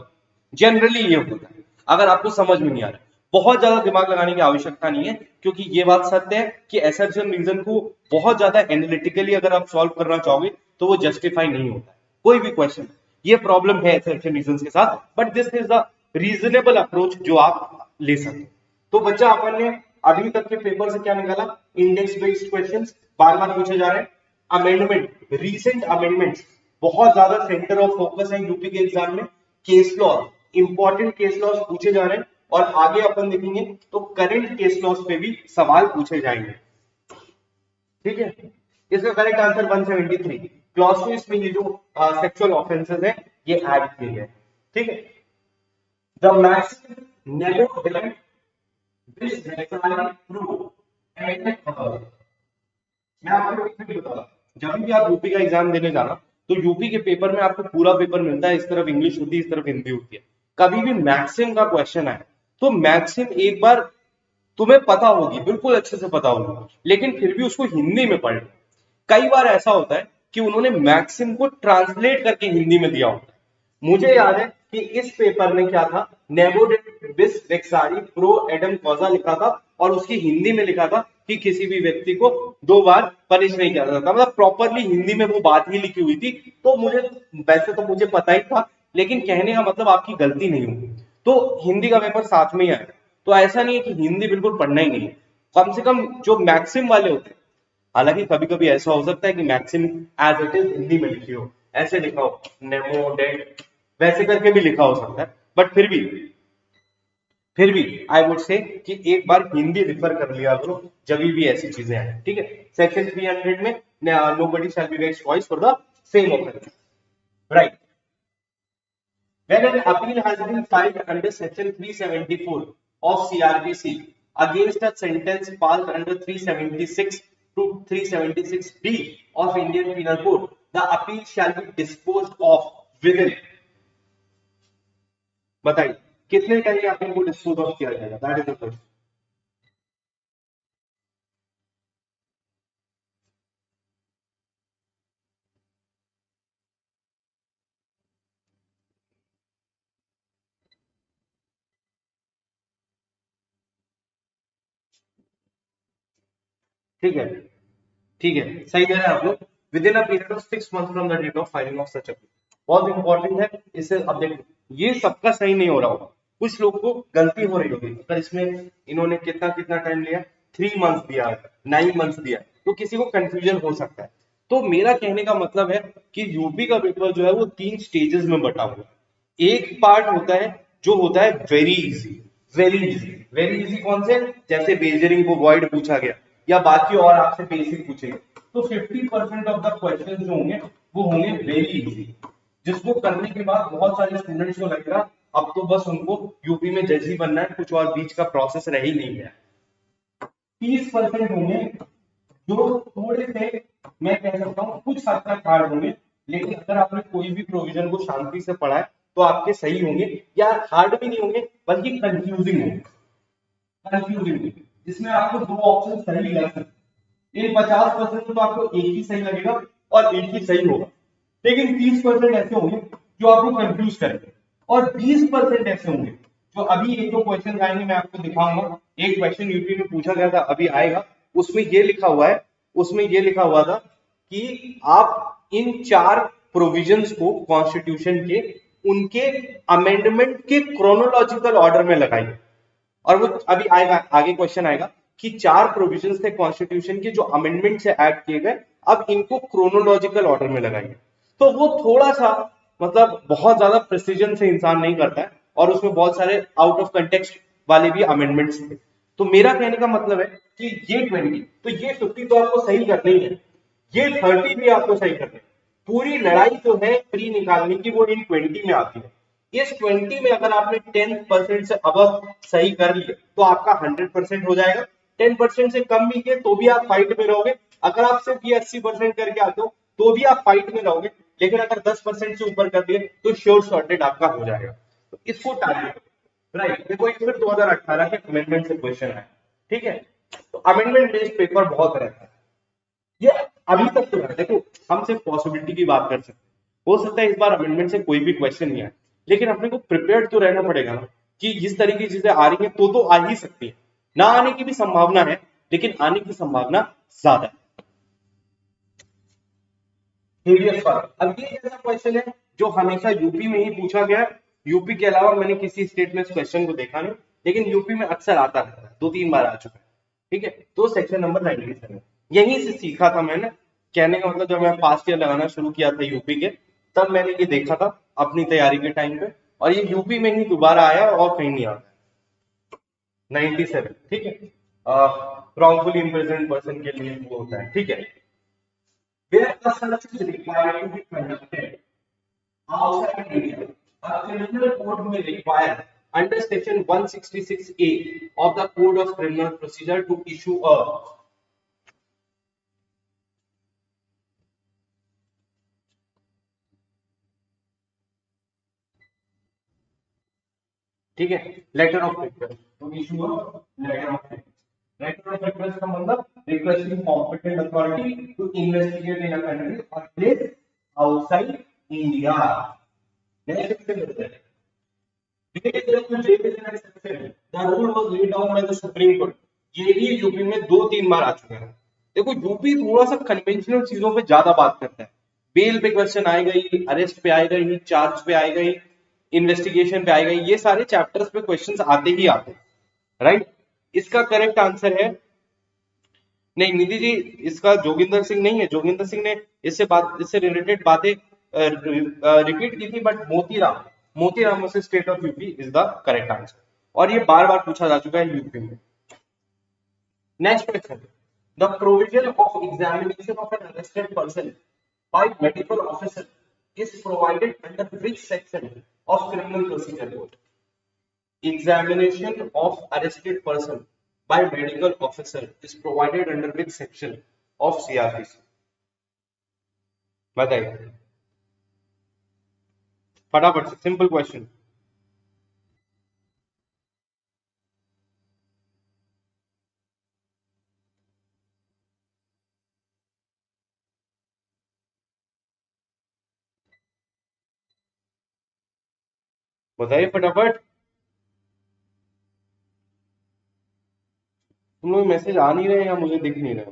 Generally ये होता है। अगर आपको समझ में नहीं आ रहा है, बहुत ज्यादा दिमाग लगाने की आवश्यकता नहीं है, क्योंकि ये बात सत्य है कि असर्शन रीजन को बहुत ज्यादा एनालिटिकली अगर आप सॉल्व करना चाहोगे तो वो जस्टिफाई नहीं होता है कोई भी क्वेश्चन। ये प्रॉब्लम है असर्शन रीजन के साथ, but this is the reasonable approach जो आप ले सकते। तो बच्चा अपन ने अभी तक के पेपर से क्या निकाला? इंडेक्स बेस्ड क्वेश्चंस बार बार पूछे जा रहे हैं। अमेंडमेंट, रीसेंट अमेंडमेंट्स बहुत ज्यादा सेंटर ऑफ फोकस है यूपी के एग्जाम में। Case law, important case laws पूछे जा रहे हैं, और आगे अपन देखेंगे तो करंट केस लॉस पे भी सवाल पूछे जाएंगे। ठीक है, इसका करेक्ट आंसर 173। क्लॉज 2 इसमें ये जो सेक्सुअल ऑफेंसेस है ये ऐड किए गए। ठीक है, the maximum negative event this नेक्साली प्रूव एंड मैं आपको एक चीज बता रहा हूं, जब भी आप यूपी का एग्जाम देने जाना तो यूपी के पेपर में आपको पूरा पेपर मिलता है, इस तरफ इंग्लिश होती है इस तरफ हिंदी होती है। कभी भी मैक्सिम का क्वेश्चन आए तो मैक्सिम एक बार तुम्हें पता होगी, बिल्कुल अच्छे से पता होगी, लेकिन फिर भी उसको हिंदी में पढ़ लो। कई बार ऐसा होता है कि उन्होंने मैक्सिम को ट्रांसलेट करके हिंदी में दिया होता है। मुझे याद है कि इस पेपर में क्या था, नेबोडेट बिस वेक्सारी प्रो एडम कॉजा लिखा था और उसकी हिंदी में लिखा था कि किसी भी व्यक्ति को 2 बार पनिश नहीं किया जाता। मतलब प्रॉपरली हिंदी में वो बात ही लिखी हुई थी। तो मुझे वैसे तो मुझे पता ही था, लेकिन कहने का मतलब आपकी गलती नहीं होगी, तो हिंदी का पेपर साथ में ही आएगा। तो ऐसा नहीं है कि हिंदी बिल्कुल पढ़ना ही नहीं है, कम से कम जो मैक्सिम वाले होते हैं, हालांकि कभी कभी ऐसा हो सकता है कि maxim as it is Hindi में लिखी हो, ऐसे लिखा हो नेमोडेट वैसे करके भी लिखा हो सकता है, बट फिर भी आई वुड से कि एक बार हिंदी रिफर कर लिया करो जब भी ऐसी चीजें आए। ठीक है, सेक्शन 300 में nobody shall be vexed twice for the same offence, right. When an appeal has been filed under section 374 of CRPC against a sentence passed under 376 to 376D of Indian Penal Code, the appeal shall be disposed of within, बताइए कितने time में appeal को dispose of किया जाएगा? That is the question. ठीक है, ठीक है, सही कह रहे हैं आप लोग। Within a period of 6 months from the date of filing of such appeal, बहुत इंपॉर्टेंट है। इससे अब देखो ये सबका सही नहीं हो रहा होगा, कुछ लोग को गलती हो रही होगी। अगर इसमें इन्होंने कितना कितना टाइम लिया, 3 months दिया, 9 months दिया, तो किसी को कंफ्यूजन हो सकता है। तो मेरा कहने का मतलब है कि यूपी का पेपर जो है वो 3 स्टेजेस में बटा हुआ है। एक पार्ट होता है जो होता है very easy, very easy, very easy कौन से? जैसे बेजरिंग को वॉइड पूछा गया या बाकी और आपसे बेसिक पूछेंगे, तो 50% ऑफ द क्वेश्चन जो होंगे वो होंगे वेरी इजी, जिसको करने के बाद बहुत सारे स्टूडेंट्स को लगेगा अब तो बस उनको यूपी में जज ही बनना है, कुछ और बीच का प्रोसेस रह ही नहीं गया। 30% होंगे जो थोड़े से, मैं कह सकता हूँ कुछ हद तक हार्ड होंगे, लेकिन अगर आपने कोई भी प्रोविजन को शांति से पढ़ा है तो आपके सही होंगे, या हार्ड भी नहीं होंगे बल्कि कंफ्यूजिंग होंगे, जिसमें आपको दो ऑप्शन सही लग सकते हैं। इन 50% तो आपको एक ही सही लगेगा और एक ही सही होगा, लेकिन 30% ऐसे होंगे जो आपको कंफ्यूज करेंगे, और 20% ऐसे होंगे जो अभी एक दो क्वेश्चन आएंगे, मैं आपको दिखाऊंगा। एक क्वेश्चन यूपी में पूछा गया था, अभी आएगा, उसमें ये लिखा हुआ है, उसमें ये लिखा हुआ था कि आप इन 4 प्रोविजंस को कॉन्स्टिट्यूशन के उनके अमेंडमेंट के क्रोनोलॉजिकल ऑर्डर में लगाइए। और वो अभी आएगा, आगे क्वेश्चन आएगा कि 4 प्रोविजंस थे कॉन्स्टिट्यूशन के जो अमेंडमेंट से ऐड किए गए, अब इनको क्रोनोलॉजिकल ऑर्डर में लगाइए। तो वो थोड़ा सा मतलब बहुत ज्यादा प्रिसीजन से इंसान नहीं करता है, और उसमें बहुत सारे आउट ऑफ कंटेक्स्ट वाले भी अमेंडमेंट्स थे। तो मेरा कहने का मतलब है कि ये 20 तो ये 50 तो आपको सही करना ही है, ये 30 भी आपको सही करना है। पूरी लड़ाई जो है प्री निकालने की वो इन 20 में आती है। इस 20 में अगर आपने 10% से अब सही कर लिए तो आपका 100% हो जाएगा। 10% से कम भी किए तो भी आप फाइट में रहोगे। अगर आप सिर्फ ये 80% करके आते हो तो भी आप फाइट में रहोगे, लेकिन अगर 10% से ऊपर कर दिए तो श्योर शॉर्टेड आपका हो जाएगा। तो इसको टारगेट, राइट। देखो एक फिर 2018 के अमेंडमेंट से क्वेश्चन है, ठीक है। तो अमेंडमेंट बेस्ड पेपर बहुत रहता है, ये अभी तक तो है। देखो हम सिर्फ पॉसिबिलिटी की बात कर सकते हैं, हो सकता है इस बार अमेंडमेंट से कोई भी क्वेश्चन नहीं आए, लेकिन अपने को प्रिपेयर्ड तो रहना पड़ेगा ना कि जिस तरह की चीजें आ रही हैं तो आ ही सकती है। ना आने की भी संभावना है, लेकिन आने की संभावना ज्यादा है। अब ये ऐसा क्वेश्चन है जो हमेशा यूपी में ही पूछा गया। यूपी के अलावा मैंने किसी स्टेट में इस क्वेश्चन को देखा नहीं, लेकिन यूपी में अक्सर आता है, 2-3 बार आ चुका है, ठीक है। तो सेक्शन नंबर 97 यहीं से सीखा था मैंने। कहने का मतलब जब मैं पास्ट ईयर लगाना शुरू किया था यूपी के, तब मैंने ये देखा था अपनी तैयारी के टाइम पे, और ये यूपी में ही दोबारा आया और कहीं नहीं आता। 97, ठीक है। रॉन्गफुली इम्प्रिजन्ड पर्सन के लिए वो होता है, ठीक है। Where a search is required to be conducted outside India, a criminal code may require under section 166A of the Code of Criminal Procedure to issue a, ठीक है, letter of request, to issue a letter of request. Letter of request का मतलब requesting competent authority to investigate in a country or place outside India. Next section है The rule was laid down by the Supreme Court। ये भी UP में 2-3 बार आ चुका है। देखो UP थोड़ा सा कन्वेंशनल चीजों पे ज्यादा बात करता है। बेल पे क्वेश्चन आएगा ही, अरेस्ट पे आएगा ही, चार्ज पे आएगा ही, इन्वेस्टिगेशन पे आएगा ही, ये सारे चैप्टर्स पे क्वेश्चंस आते ही आते हैं, राइट। इसका करेक्ट आंसर है, नहीं निधि जी, इसका जोगिंदर सिंह नहीं है। जोगिंदर सिंह ने इससे रिलेटेड बातें रिपीट की थी, but Motiram versus state of UP is the correct answer, और ये बार बार पूछा जा चुका है यूपी में। Next question, the provision of examination of an arrested person by medical officer is provided under which section of criminal procedure code. Examination of arrested person by medical officer is provided under which section of CRPC? बताइए फटाफट से, simple question. बताइए फटाफट। तुम लोग message आ नहीं रहे या मुझे दिख नहीं रहे?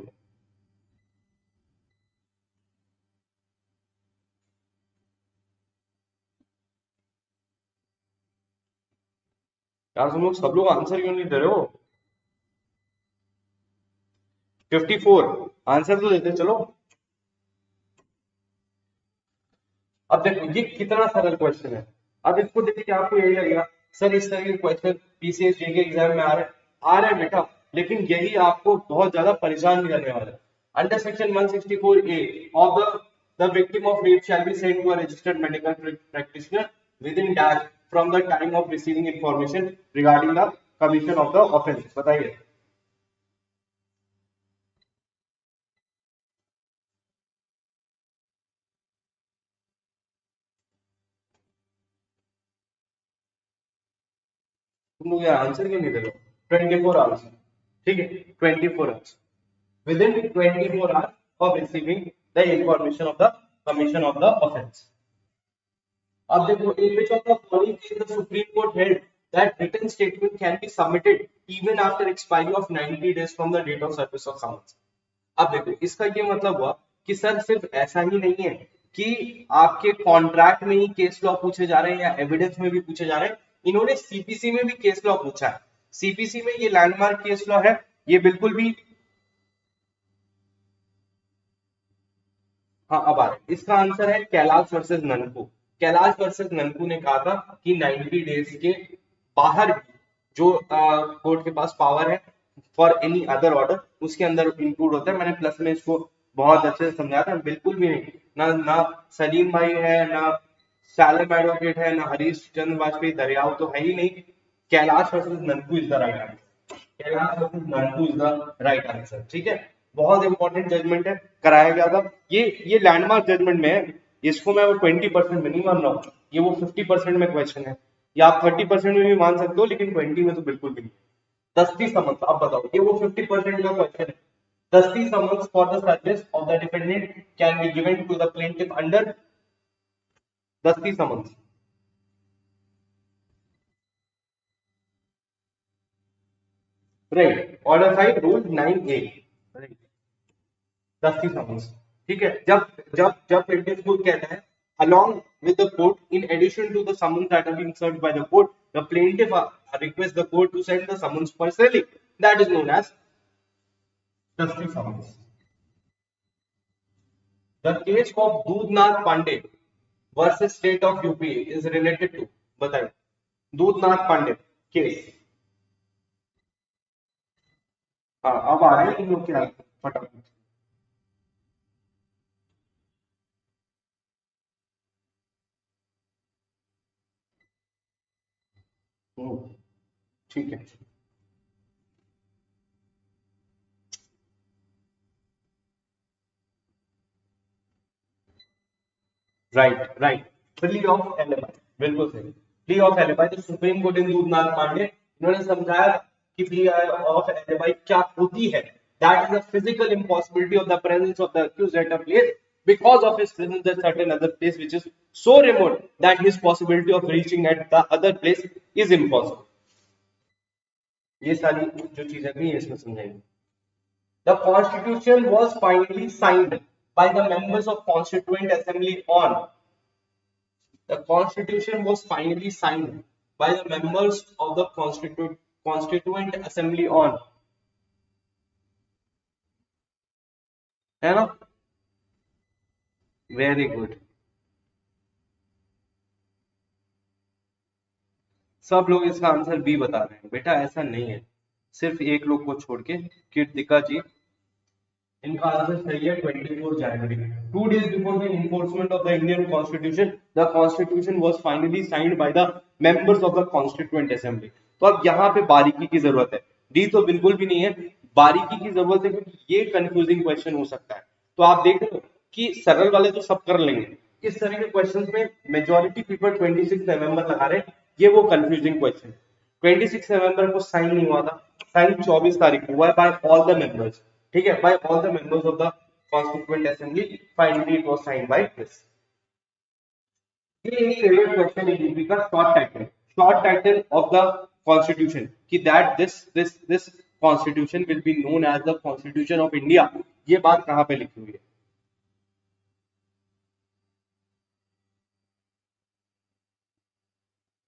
यार तुम लोग सब लोग आंसर क्यों नहीं दे रहे हो? 54 आंसर तो देते चलो। अब देखो ये कितना सरल क्वेश्चन है। अब इसको देख के आपको यही लगेगा सर इस तरह के क्वेश्चन पीसीएस के एग्जाम में आ रहे हैं बेटा, लेकिन यही आपको बहुत ज्यादा परेशान भी करने वाला है। Under section 164A of the victim of rape shall be sent to a registered medical practitioner within dash from the time of receiving information regarding the commission of the offense। बताइए तुम लोग यार आंसर क्यों नहीं दे रहे हो? 24 hours, ठीक है, 24 hours, with in 24 hours of receiving the information of the commission of the offence. अब देखो, in which of the following case the Supreme Court held that written statement can be submitted even after expiry of 90 days from the date of service of summons। अब देखो, इसका ये मतलब हुआ कि sir सिर्फ ऐसा ही नहीं है कि आपके कॉन्ट्रैक्ट में ही केस लॉ पूछे जा रहे हैं या एविडेंस में भी पूछे जा रहे हैं, इन्होंने सीपीसी में भी केस लॉ पूछा है। सीपीसी में ये लैंडमार्क केस लॉ है, ये बिल्कुल भी, हाँ अब आ रहा है, इसका आंसर है कैलाश वर्सेस ननकू। कैलाश वर्सेस ननकू ने कहा था कि 90 डेज के बाहर भी जो कोर्ट के पास पावर है फॉर एनी अदर ऑर्डर, उसके अंदर इंक्लूड होता है। मैंने प्लस में इसको बहुत अच्छे से समझाया था, बिल्कुल भी नहीं, ना सलीम भाई है, ना सैलम एडवोकेट है, ना हरीश चंद्र वाजपेयी दरियाव तो है ही नहीं। Kailash versus Nanku is the right answer. Kailash versus Nanku is the right answer, ठीक है। बहुत इंपॉर्टेंट जजमेंट है, कराया गया था। ये लैंडमार्क जजमेंट में है, इसको मैं 20% में नहीं मान रहा हूँ, ये वो 50% में क्वेश्चन है, या आप 30% में भी मान सकते हो, लेकिन 20 में तो बिल्कुल भी नहीं। दस्ती समन्स, अब बताओ, ये वो 50% का क्वेश्चन है। दस्ती summons for the service of the defendant can be given to the plaintiff under दस्ती समन्स। राइट, ऑर्डर साइड रूल 9A, राइट, दस्ती समन्स, ठीक है। जब जब जब प्लेंटिफ को कहता है along with the court in addition to the summons that have been served by the court, the plaintiff requests the court to send the summons personally, that is known as dusty summons। The case of Dudnath Pandey versus state of UP is related to, बताइए, Dudhnath Pandey case. हाँ अब आ रहे हैं इन लोग के फटाफट। ठीक है, राइट, प्ली ऑफ एलिबाई, बिल्कुल सही, प्ली ऑफ एलिबाई। तो सुप्रीम कोर्ट इन दूधनाथ पांडे इन्होंने समझाया कि प्ली ऑफ एलिबाई क्या होती है। That is the physical impossibility of the presence of the accused at a place because of his presence at certain other place which is so remote that his possibility of reaching at the other place is impossible। ये सारी जो चीजें थी इसमें समझाएंगे। The constitution was finally signed by the members of Constituent Assembly on, the constitution was finally signed by the members of the Constituent Assembly on, है ना, very good. सब लोग इसका आंसर बी बता रहे हैं, बेटा ऐसा नहीं है, सिर्फ एक लोग को छोड़ के, कीर्तिका जी, इनका आंसर सही है 24 जनवरी। 2 days before the enforcement of the Indian Constitution, the Constitution was finally signed by the members of the Constituent Assembly। तो अब यहाँ पे बारीकी की जरूरत है, डी तो बिल्कुल भी नहीं है, बारीकी की जरूरत है, क्योंकि ये कंफ्यूजिंग क्वेश्चन हो सकता है। तो आप देख लो कि सरल वाले तो सब कर लेंगे, इस तरह के क्वेश्चन में मेजोरिटी पीपल 26 नवंबर लगा रहे, ये वो कंफ्यूजिंग क्वेश्चन। 26 नवंबर को साइन नहीं हुआ था, साइन 24 तारीख को हुआ है बाय ऑल द मेंबर्स, ठीक है, by all the members of the constituent assembly, finally it was signed by this. ये एक फेवरेट क्वेश्चन है यूपी का, short title of the constitution, कि that this constitution will be known as the constitution of India. ये बात कहां पे लिखी हुई है?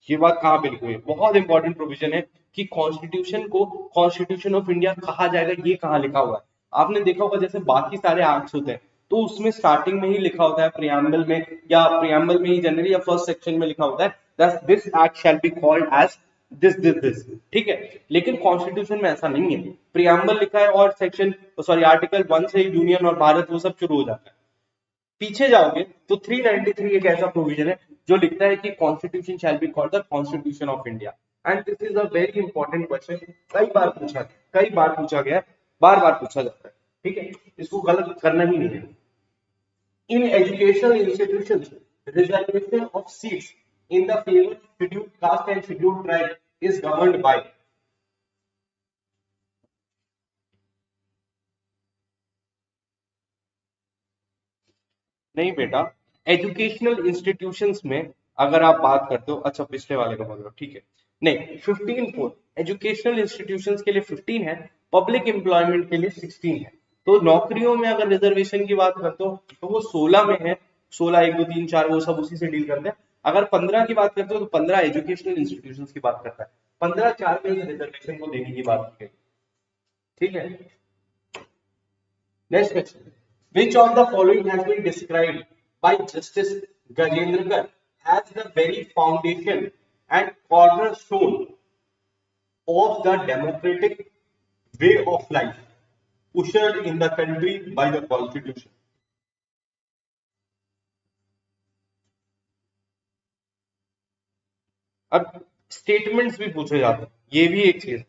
ये बात कहां पे लिखी हुई है? बहुत इंपॉर्टेंट प्रोविजन है कि कॉन्स्टिट्यूशन को कॉन्स्टिट्यूशन ऑफ इंडिया कहा जाएगा, ये कहां लिखा हुआ है? आपने देखा होगा जैसे बाकी सारे एक्ट्स होते हैं तो उसमें स्टार्टिंग में ही लिखा होता है, प्रियम्बल में, या प्रियम्बल में ही जनरली या फर्स्ट सेक्शन में लिखा होता है that this act shall be called as this, ठीक है। लेकिन कॉन्स्टिट्यूशन में ऐसा नहीं है, प्रियम्बल लिखा है और सेक्शन, सॉरी, आर्टिकल 1 से यूनियन और भारत वो सब शुरू हो जाता है। पीछे जाओगे तो 393 एक ऐसा प्रोविजन है जो लिखता है कि constitution shell be called the constitution of India, and this is a very important question. कई बार पूछा गया, बार पूछा जाता है, ठीक है, इसको गलत करना ही नहीं है। In educational institutions, reservation of seats in the favour scheduled caste and scheduled tribe is governed by नहीं बेटा, एजुकेशनल इंस्टीट्यूशंस में अगर आप बात करते हो, अच्छा पिछले वाले का बोल रहे हो, ठीक है, नहीं 15 एजुकेशनल इंस्टीट्यूशंस के लिए 15 है, पब्लिक एम्प्लॉयमेंट के लिए 16 है। तो नौकरियों में अगर रिजर्वेशन की बात करते हो तो वो 16 में है, 16 1 2 3 4 वो सब उसी से डील करते हैं। अगर 15 की बात करते हो तो 15 एजुकेशनल इंस्टीट्यूशंस की बात करता है, 15 4 में रिजर्वेशन को देने की बात की गई, ठीक है। Next question, which of the following has been described by Justice Gajendra as the very foundation and cornerstone of the democratic way of life ushered in the country by the constitution? अब statements भी पूछे जाते हैं, ये भी एक चीज,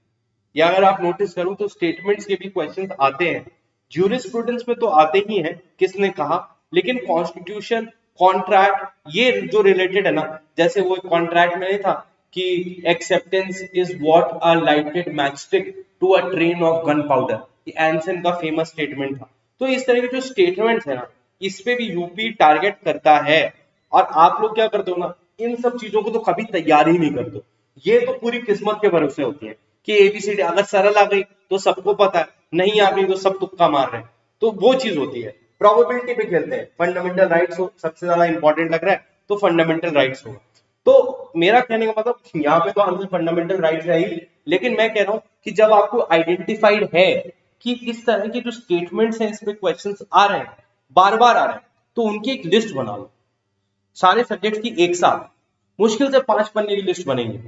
या अगर आप नोटिस करो तो स्टेटमेंट्स के भी क्वेश्चंस आते हैं। ज्यूरिस्प्रूडेंस में तो आते ही हैं, किसने कहा, लेकिन कॉन्स्टिट्यूशन, कॉन्ट्रैक्ट, ये जो रिलेटेड है ना, जैसे वो कॉन्ट्रैक्ट में नहीं था कि acceptance is what a lighted matchstick to a train of gun powder, ये एंसन का फेमस स्टेटमेंट था। तो इस तरह के जो स्टेटमेंट्स है ना, इस पे भी यूपी टारगेट करता है। और आप लोग क्या करते हो ना, इन सब चीजों को तो कभी तैयार ही नहीं करते, ये तो पूरी किस्मत के भरोसे होती है कि एबीसीडी अगर सरल आ गई तो सबको पता है, नहीं आ गई तो सब तुक्का मार रहे हैं, तो वो चीज होती है। प्रोबेबिलिटी पे खेलते हैं, फंडामेंटल राइट्स हो सबसे ज्यादा इंपॉर्टेंट लग रहा है तो फंडामेंटल राइट्स होगा। तो मेरा कहने का मतलब यहाँ पे तो आंसर फंडामेंटल राइट्स है ही, लेकिन मैं कह रहा हूं कि जब आपको आइडेंटिफाइड है कि इस तरह के जो स्टेटमेंट्स हैं, इस पे क्वेश्चंस आ रहे हैं, बार बार आ रहे हैं, तो उनकी एक लिस्ट बना लो, सारे सब्जेक्ट की एक साथ, मुश्किल से 5 पन्ने की लिस्ट बनेगी,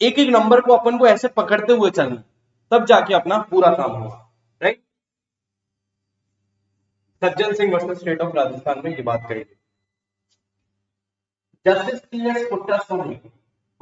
एक एक नंबर को अपन को ऐसे पकड़ते हुए चलना, तब जाके अपना पूरा काम होगा, right. Sajjan Singh versus state of Rajasthan में ये बात कही, justice T.S.. Puttaswamy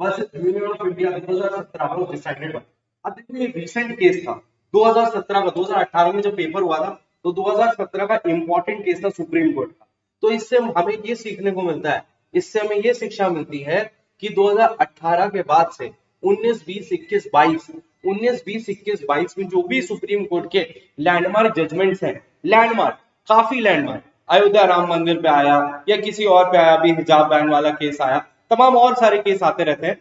versus union of India 2017 में डिसाइडेड। अब देखो ये रिसेंट केस था 2017 का, 2018 में जब पेपर हुआ था तो 2017 का इंपॉर्टेंट केस था सुप्रीम कोर्ट का। तो इससे हमें ये सीखने को मिलता है, इससे हमें ये शिक्षा मिलती है कि 2018 के बाद से 19 20 21 22 19 20 21 22 में जो भी सुप्रीम कोर्ट के लैंडमार्क जजमेंट्स हैं, लैंडमार्क, काफी लैंडमार्क, अयोध्या राम मंदिर पे आया या किसी और पे आया, अभी हिजाब बैन वाला केस आया, तमाम और सारे केस आते रहते हैं,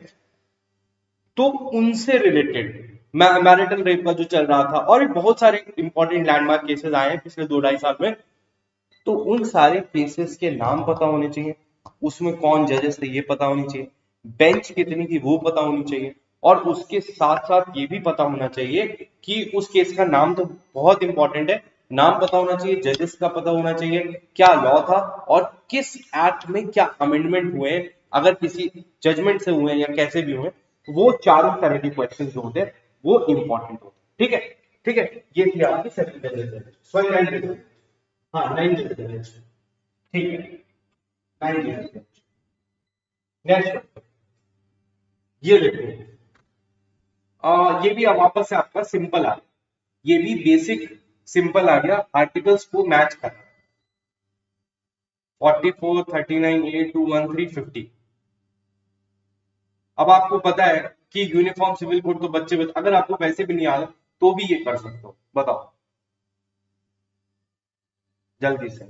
तो उनसे रिलेटेड मैरिटल रेप का जो चल रहा था और भी बहुत सारे इंपॉर्टेंट लैंडमार्क केसेस आए हैं पिछले 2 ढाई साल में, तो उन सारे केसेस के नाम पता होने चाहिए, उसमें कौन जजेस थे ये पता होनी चाहिए, बेंच कितनी थी वो पता होनी चाहिए, और उसके साथ साथ ये भी पता होना चाहिए कि उस केस का नाम तो बहुत इंपॉर्टेंट है, नाम पता होना चाहिए, जजेस का पता होना चाहिए, क्या लॉ था और किस एक्ट में क्या अमेंडमेंट हुए, अगर किसी जजमेंट से हुए या कैसे भी हुए, वो चारों तरह के क्वेश्चन जो होते हैं वो इंपॉर्टेंट होते हैं, ठीक है, ठीक है। ये थी आपकी सेकंड, सॉरी हाँ 9 ठीक है, 9 नेक्स्ट ये देखो, ये भी अब वापस से आपका सिंपल आ गया, ये भी बेसिक सिंपल आ गया, आर्टिकल्स को मैच करना, 44 39 A 213 50। अब आपको पता है कि यूनिफॉर्म सिविल कोड तो बच्चे अगर आपको वैसे भी नहीं आ रहा तो भी ये कर सकते हो, बताओ जल्दी से।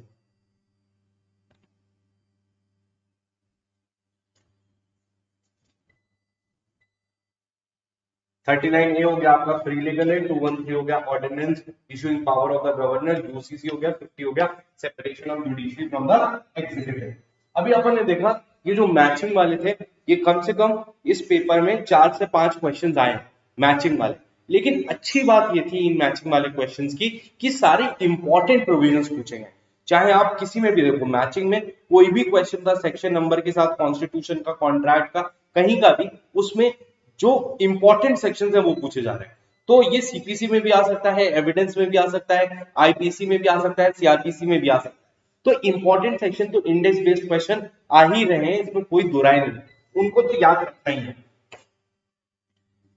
39A हो गया आपका फ्री लीगल एड, 213 हो गया ordinance issuing power of the governor, UCC हो गया, 50 हो गया separation of judiciary from the executive. अभी अपन ने देखा ये जो मैचिंग वाले थे, ये कम से कम इस पेपर में 4 से 5 क्वेश्चंस आए मैचिंग वाले, लेकिन अच्छी बात ये थी इन मैचिंग वाले क्वेश्चंस की कि सारे इंपॉर्टेंट प्रोविजंस पूछे गए, चाहे आप किसी में भी देखो, मैचिंग में कोई भी क्वेश्चन था सेक्शन नंबर के साथ, कॉन्स्टिट्यूशन का, कॉन्ट्रैक्ट का, कहीं का भी, उसमें जो इंपॉर्टेंट सेक्शंस है वो पूछे जा रहे हैं। तो ये सीपीसी में भी आ सकता है, एविडेंस में भी आ सकता है, आईपीसी में भी आ सकता है, सीआरपीसी में भी आ सकता है। तो इंपॉर्टेंट सेक्शन तो इंडेक्स बेस्ड क्वेश्चन आ ही रहे हैं, इसमें कोई दो राय नहीं, उनको तो याद रखना ही है।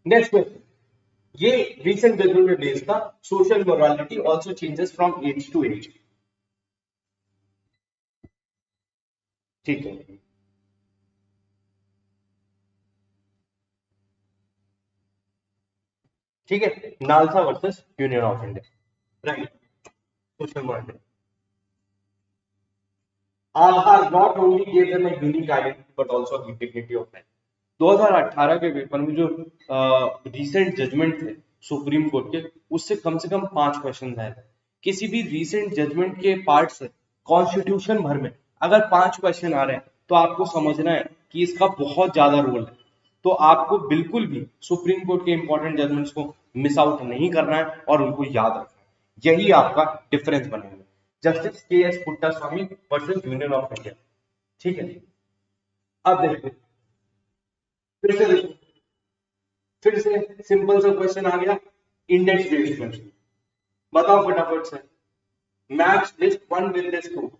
नेक्स्ट क्वेश्चन, ये रिसेंट जजमेंट बेस्ड था, social morality also changes from age to age, ठीक है। ठीक है, NALSA versus union of India, right. Question number 8, Aadhaar not only gave them a unique identity but also a dignity of life। 2018 के paper में जो recent judgement थे supreme court के, उससे कम 5 क्वेश्चन आए थे। किसी भी रिसेंट जजमेंट के पार्ट से कॉन्स्टिट्यूशन भर में अगर 5 क्वेश्चन आ रहे हैं तो आपको समझना है कि इसका बहुत ज्यादा रोल है। तो आपको बिल्कुल भी सुप्रीम कोर्ट के इंपॉर्टेंट जजमेंट्स को मिस आउट नहीं करना है और उनको याद रखना है, यही आपका डिफरेंस बनेगा। Justice KS. Puttaswamy versus union of India, ठीक है। अब देखो, फिर से देखो, फिर से सिंपल सा क्वेश्चन आ गया, इंडेक्स बेस्ड क्वेश्चन। बताओ फटाफट से, मैच लिस्ट 1 विद लिस्ट 2।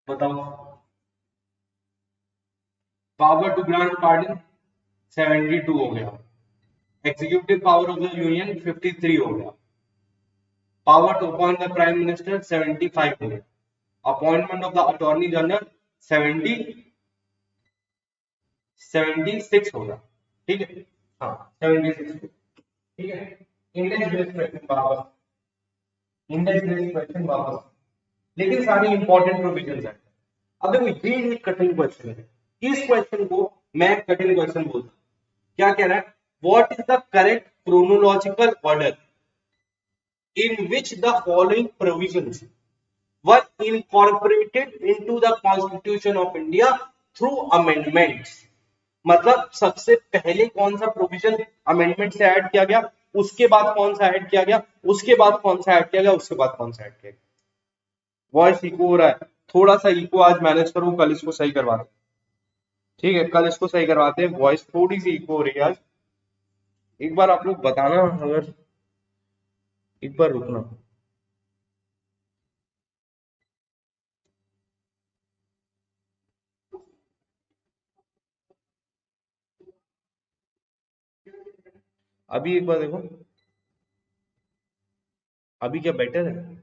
बताओ, पावर टू ग्रांट पार्डन 72 हो गया, executive power of the union 53 हो गया, power to appoint the prime minister 75 हो गया, appointment of the attorney general 76 होगा, ठीक है। हाँ 76, ठीक है। इंडेक्स बेस्ड क्वेश्चन वापस, इंडेक्स बेस्ड क्वेश्चन वापस, लेकिन सारे इंपॉर्टेंट प्रोविजंस हैं। अब देखो, ये एक कठिन क्वेश्चन है, इस क्वेश्चन को मैं कठिन क्वेश्चन बोलता हूं। क्या कह रहा है, what is the correct chronological order in which the following provisions were incorporated into the Constitution of India through amendments। मतलब सबसे पहले कौन सा प्रोविजन अमेंडमेंट से ऐड किया गया, उसके बाद कौन सा ऐड किया गया, उसके बाद कौन सा ऐड किया गया, उसके बाद कौन सा ऐड किया गया। वॉइस इको हो रहा है, थोड़ा सा इको आज मैनेज करूं, कल इसको सही करवाते हैं, ठीक है, कल इसको सही करवाते हैं। वॉइस थोड़ी सी इको हो रही है आज, एक बार आप लोग बताना, अगर एक बार रुकना। अभी एक बार देखो, अभी क्या बेटर है?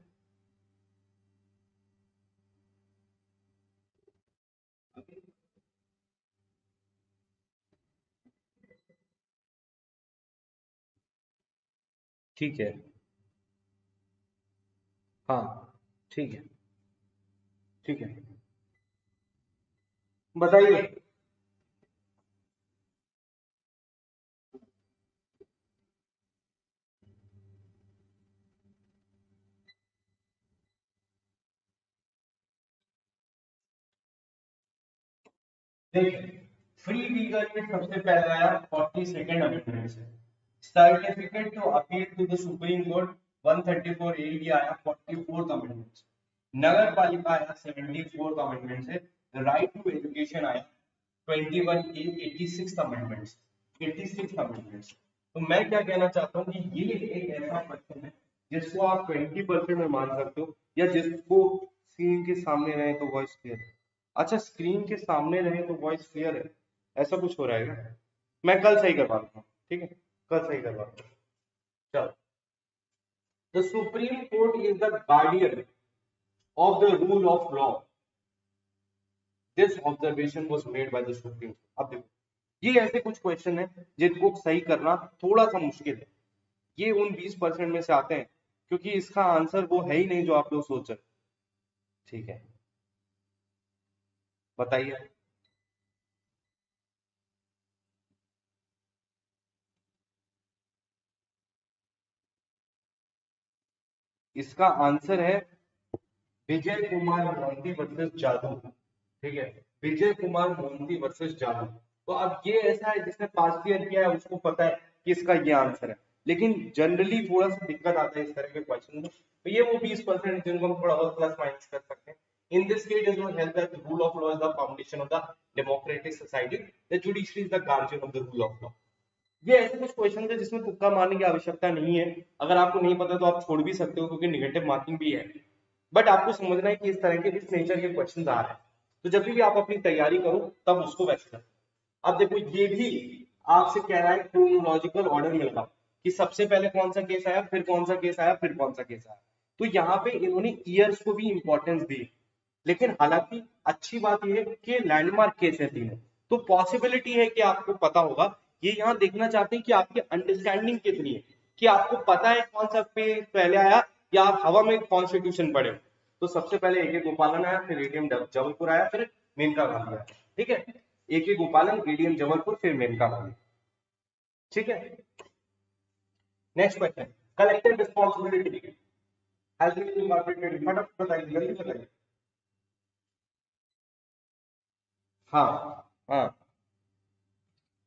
ठीक है, हाँ ठीक है, ठीक है, बताइए। देखिए, फ्री लीगल में सबसे पहले आया 42nd अमेंडमेंट से, certificate to appeal to the supreme court 134 A भी आया 44th अमेंडमेंट से, नगर पालिका आया 74th अमेंडमेंट से, राइट टू एजुकेशन आया 21 ए 86th अमेंडमेंट से, 86th अमेंडमेंट से। तो मैं क्या कहना चाहता हूँ कि ये एक ऐसा क्वेश्चन है जिसको आप 20% में मान सकते हो, या जिसको स्क्रीन के सामने रहे तो वॉइस क्लियर है। अच्छा, स्क्रीन के सामने रहे तो वॉइस क्लियर है, ऐसा कुछ हो रहा है क्या? मैं कल सही करवा दूंगा, ठीक है, कल सही करवा दूंगा। चलो, the supreme court is the guardian of the rule of law, this observation was made by the supreme court. अब देखो, ये ऐसे कुछ क्वेश्चन है जिनको सही करना थोड़ा सा मुश्किल है, ये उन 20% में से आते हैं क्योंकि इसका आंसर वो है ही नहीं जो आप लोग सोच रहे, ठीक है, बताइए। इसका आंसर है विजय कुमार मोहंती वर्सेस जादू, ठीक है, विजय कुमार मोहंती वर्सेस जादू। तो अब ये ऐसा है जिसने पास्ट ईयर किया है उसको पता है कि इसका ये आंसर है, लेकिन जनरली थोड़ा सा दिक्कत आता है इस तरह के क्वेश्चन में। तो ये वो 20% जिनको हम थोड़ा बहुत प्लस माइनस कर सकते हैं। In this case, does not help that the rule of law is the foundation of the democratic society. The judiciary is the guardian of the rule of law. ये ऐसे कुछ क्वेश्चन है जिसमें तुक्का मारने की आवश्यकता नहीं है। अगर आपको नहीं पता तो आप छोड़ भी सकते हो क्योंकि निगेटिव मार्किंग भी है, बट आपको समझना है कि इस तरह के इस नेचर के क्वेश्चन आ रहे हैं। तो जब भी आप अपनी तैयारी करो तब उसको वैसे करो। अब देखो ये भी आपसे कह रहा है क्रोनोलॉजिकल ऑर्डर में लगाओ कि सबसे पहले कौन सा केस आया, फिर कौन सा केस आया, फिर कौन सा केस आया। तो यहाँ पे इन्होंने ईयर्स को भी इंपॉर्टेंस दी, लेकिन हालांकि अच्छी बात यह है कि लैंडमार्क केस है तीनों, तो पॉसिबिलिटी है कि आपको पता होगा। ये यहाँ देखना चाहते हैं कि आपकी अंडरस्टैंडिंग कितनी है, कि आपको पता है कौन सा पे पहले आया या आप हवा में कॉन्स्टिट्यूशन पढ़े। तो सबसे पहले ए के गोपालन आया, फिर एडीएम जबलपुर आया, फिर मेनका गांधी आया। ठीक है, ए के गोपालन, एडीएम जबलपुर, फिर मेनका गांधी। ठीक है, next question, collective responsibility has been incorporated. फटाफट बताइए, जल्दी बताइए। हाँ हाँ,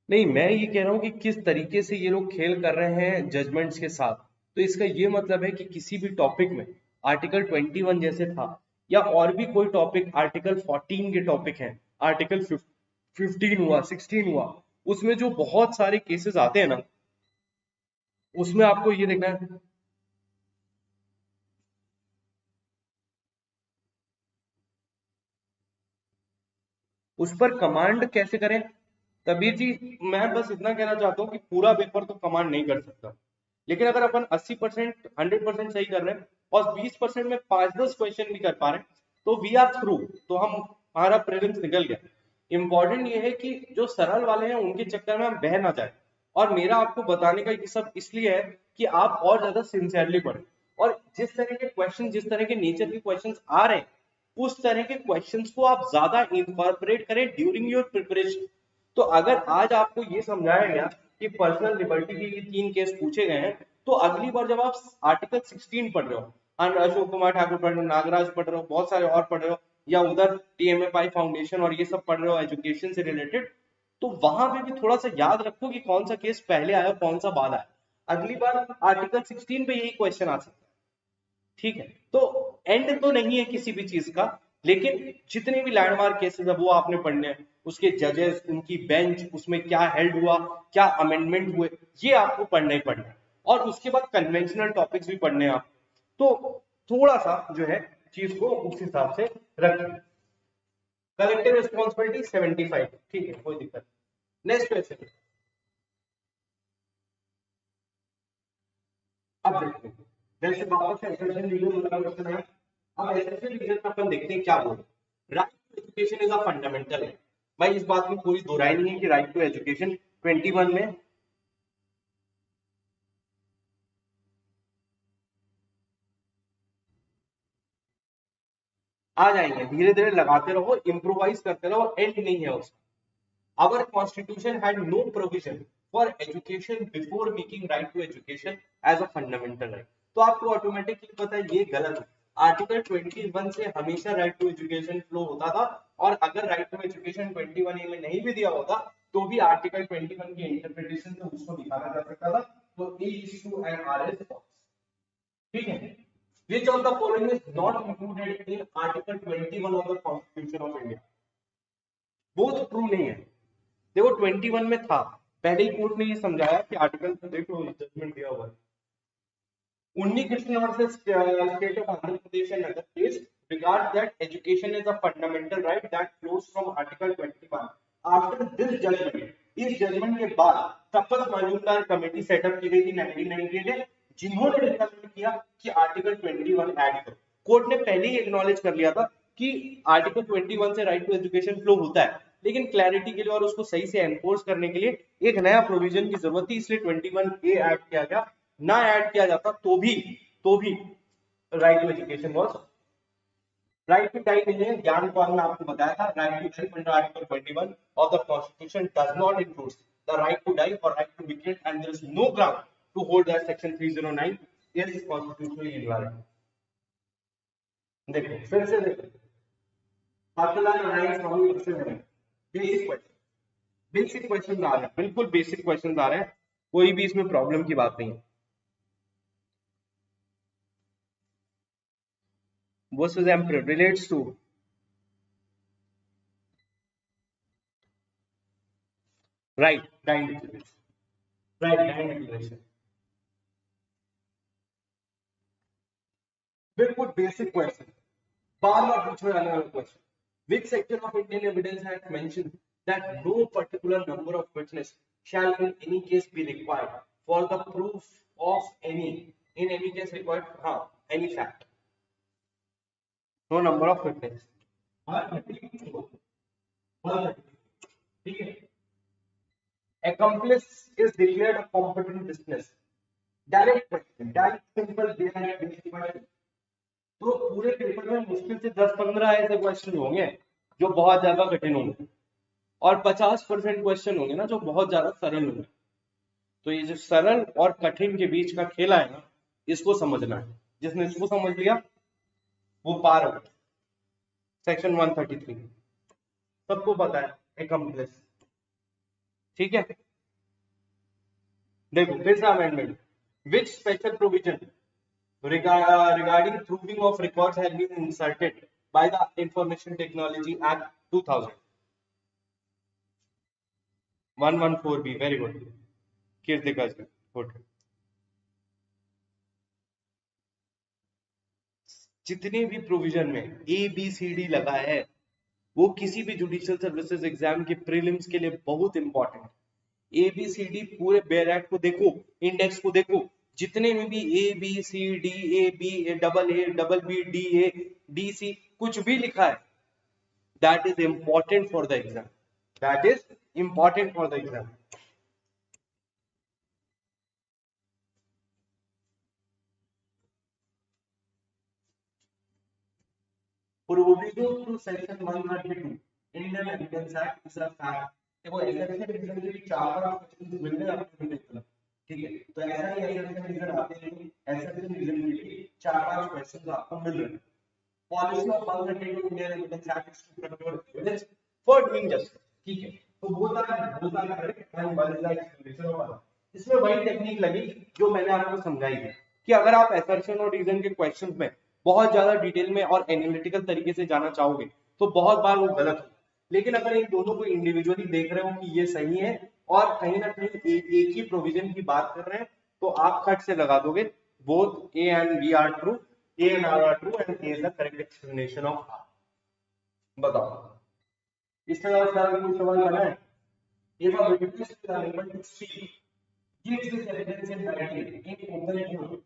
नहीं मैं ये कह रहा हूँ कि किस तरीके से ये लोग खेल कर रहे हैं जजमेंट्स के साथ। तो इसका ये मतलब है कि किसी भी टॉपिक में आर्टिकल 21 जैसे था, या और भी कोई टॉपिक आर्टिकल 14 के टॉपिक हैं, आर्टिकल 15 हुआ, 16 हुआ, उसमें जो बहुत सारे केसेस आते हैं ना, उसमें आपको ये देखना है। उस पर कमांड कैसे करें। कबीर जी, मैं बस इतना कहना चाहता हूँ कि पूरा पेपर तो कमांड नहीं कर सकता, लेकिन अगर अपन 80% 100% सही कर रहे हैं और 20% में 5-10 क्वेश्चन भी कर पा रहे हैं तो वी आर थ्रू, तो हम हमारा प्रीलिम्स निकल गया। इंपॉर्टेंट ये है कि जो सरल वाले हैं उनके चक्कर में हम बह ना जाए, और मेरा आपको बताने का ये सब इसलिए है कि आप और ज्यादा सिंसियरली पढ़ें, और जिस तरह के क्वेश्चन, जिस तरह के नेचर के क्वेश्चंस आ रहे हैं, उस तरह के क्वेश्चंस को आप ज्यादा इंकॉर्पोरेट करें ड्यूरिंग योर प्रिपरेशन। तो अगर आज आपको ये समझाया गया कि पर्सनल लिबर्टी के ये 3 केस पूछे गए हैं, तो अगली बार जब आप आर्टिकल 16 पढ़ रहे हो, अशोक कुमार ठाकुर पढ़ रहे हो, नागराज पढ़ रहे हो, बहुत सारे और पढ़ रहे हो, या उधर टीएमएफआई फाउंडेशन और ये सब पढ़ रहे हो एजुकेशन से रिलेटेड, तो वहां पे भी थोड़ा सा याद रखो कि कौन सा केस पहले आया, कौन सा बाद आया। अगली बार आर्टिकल 16 पे यही क्वेश्चन आ सकता है। ठीक है, तो एंड तो नहीं है किसी भी चीज का, लेकिन जितने भी लैंडमार्क केसेस है वो आपने पढ़ने हैं, उसके जजेस, उनकी बेंच, उसमें क्या हेल्ड हुआ, क्या अमेंडमेंट हुए, ये आपको पढ़ना ही पढ़ना है। और उसके बाद कन्वेंशनल टॉपिक्स भी पढ़ने हैं आप। तो थोड़ा सा जो है चीज को उस हिसाब से रखें। कलेक्टिव रिस्पॉन्सिबिलिटी 75, ठीक है, कोई दिक्कत। नेक्स्ट क्वेश्चन, अब देखते हैं, जैसे वापस से एसएसएल रीजन वाला क्वेश्चन है। अब एसएसएल रीजन में अपन देखते हैं क्या बोल, right to education is a fundamental है। भाई इस बात में कोई दो राय नहीं है कि राइट टू एजुकेशन 21 में आ जाएंगे। धीरे धीरे लगाते रहो, इम्प्रोवाइज करते रहो, एंड नहीं है उसका। Our constitution had no provision for education before making right to education as a fundamental right। तो आपको ऑटोमेटिकली पता है ये गलत है। आर्टिकल 21 से हमेशा राइट टू एजुकेशन फ्लो होता था, और अगर राइट टू एजुकेशन 21A में नहीं भी दिया होता तो भी आर्टिकल 21 की इंटरप्रिटेशन से उसको निकाला जा सकता था। तो A is to and R is false। ठीक है, which of the following is not included in article 21 of the constitution of India। Both true नहीं है। देखो 21 में था, पहले ही कोर्ट ने ये समझाया कि आर्टिकल, देखो जजमेंट दिया हुआ है, Unni Krishna versus state of Andhra Pradesh and other case regard that education is a fundamental right that flows from article 21। After this judgement, इस जजमेंट के बाद तपस मजूमदार कमेटी सेटअप की गई थी 1998 में, जिन्होंने रिकमेंड किया कि आर्टिकल 21 ऐड करो। कोर्ट ने पहले ही एक्नॉलेज कर लिया था कि आर्टिकल 21 से राइट टू एजुकेशन फ्लो होता है, लेकिन क्लैरिटी के लिए और उसको सही से एनफोर्स करने के लिए एक नया प्रोविजन की जरूरत थी, इसलिए 21A ऐड किया गया। ना ऐड किया जाता तो भी right to education was right to die नहीं है। ज्ञान कौन में आपको बताया था, right to die under article 21 of the constitution does not include the right to die और right to be killed, and there is no ground to hold that section 309 is constitutionally invalid. देखो फिर से देखो, basic question, basic question आ रहे हैं, बिल्कुल basic question आ रहे हैं, कोई भी इसमें प्रॉब्लम की बात नहीं है। What is emperor relates to right dying declaration, right dying declaration, बिल्कुल बेसिक क्वेश्चन, बार बार पूछने वाला question. Which section of Indian Evidence Act mentions that no particular number of witnesses shall in any case be required for the proof of any in any case required any fact? No number of witnesses. ठीक है. Accomplice is declared a competent witness. Direct question, direct simple direct basic question. तो पूरे paper में मुश्किल से 10-15 ऐसे question होंगे जो बहुत ज्यादा कठिन होंगे और 50% क्वेश्चन होंगे ना जो बहुत ज्यादा सरल होंगे. तो ये जो सरल और कठिन के बीच का खेला है ना, इसको समझना है. जिसने इसको समझ लिया वो पार हो गया. सेक्शन 133 सबको पता है, accomplice. ठीक है. देखो फिर से amendment. Which special provision regarding proving of records has been inserted by the Information Technology Act 2000? 114B. Very good. Kirtika ji. Good. जितने भी प्रोविजन में ABCD लगा है वो किसी भी जुडिशियल सर्विसेज एग्जाम के प्रीलिम्स के लिए बहुत इंपॉर्टेंट है. ABCD पूरे बेयर एक्ट को देखो, इंडेक्स को देखो, जितने में भी ABCD AB AA BBD DC कुछ भी लिखा है, that is important for the exam. That is important for the exam. Provision to section 132 Indian Evidence Act is a fact. देखो एक्सेप्शन रीजन के लिए 4 क्वेश्चन मिल गए आपको मिलते. ठीक है. तो ऐसा नहीं एक्सेप्शन रीजन आते हैं, एक्सेप्शन रीजन के लिए 4-5 क्वेश्चन आपको मिल रहे हैं. Policy of 132 Indian evidence act is to protect evidence for doing justice. ठीक है. तो बोलता है correct and one is the explanation of. इसमें वही टेक्निक लगी जो मैंने आपको समझाई थी कि अगर आप असर्शन और रीजन के क्वेश्चंस में बहुत ज्यादा डिटेल में और एनालिटिकल तरीके से जाना चाहोगे तो बहुत बार वो गलत हो. लेकिन अगर इन दोनों को इंडिविजुअली देख रहे हो कि ये सही है और कहीं ना कहीं एक ही प्रोविजन की बात कर रहे हैं तो आप खट से लगा दोगे both A and B are true, A and R are true and A is the correct explanation of R. बताओ इस तरह का कोई सवाल बना है? If a witness is unable to speak, gives his evidence in writing in open court,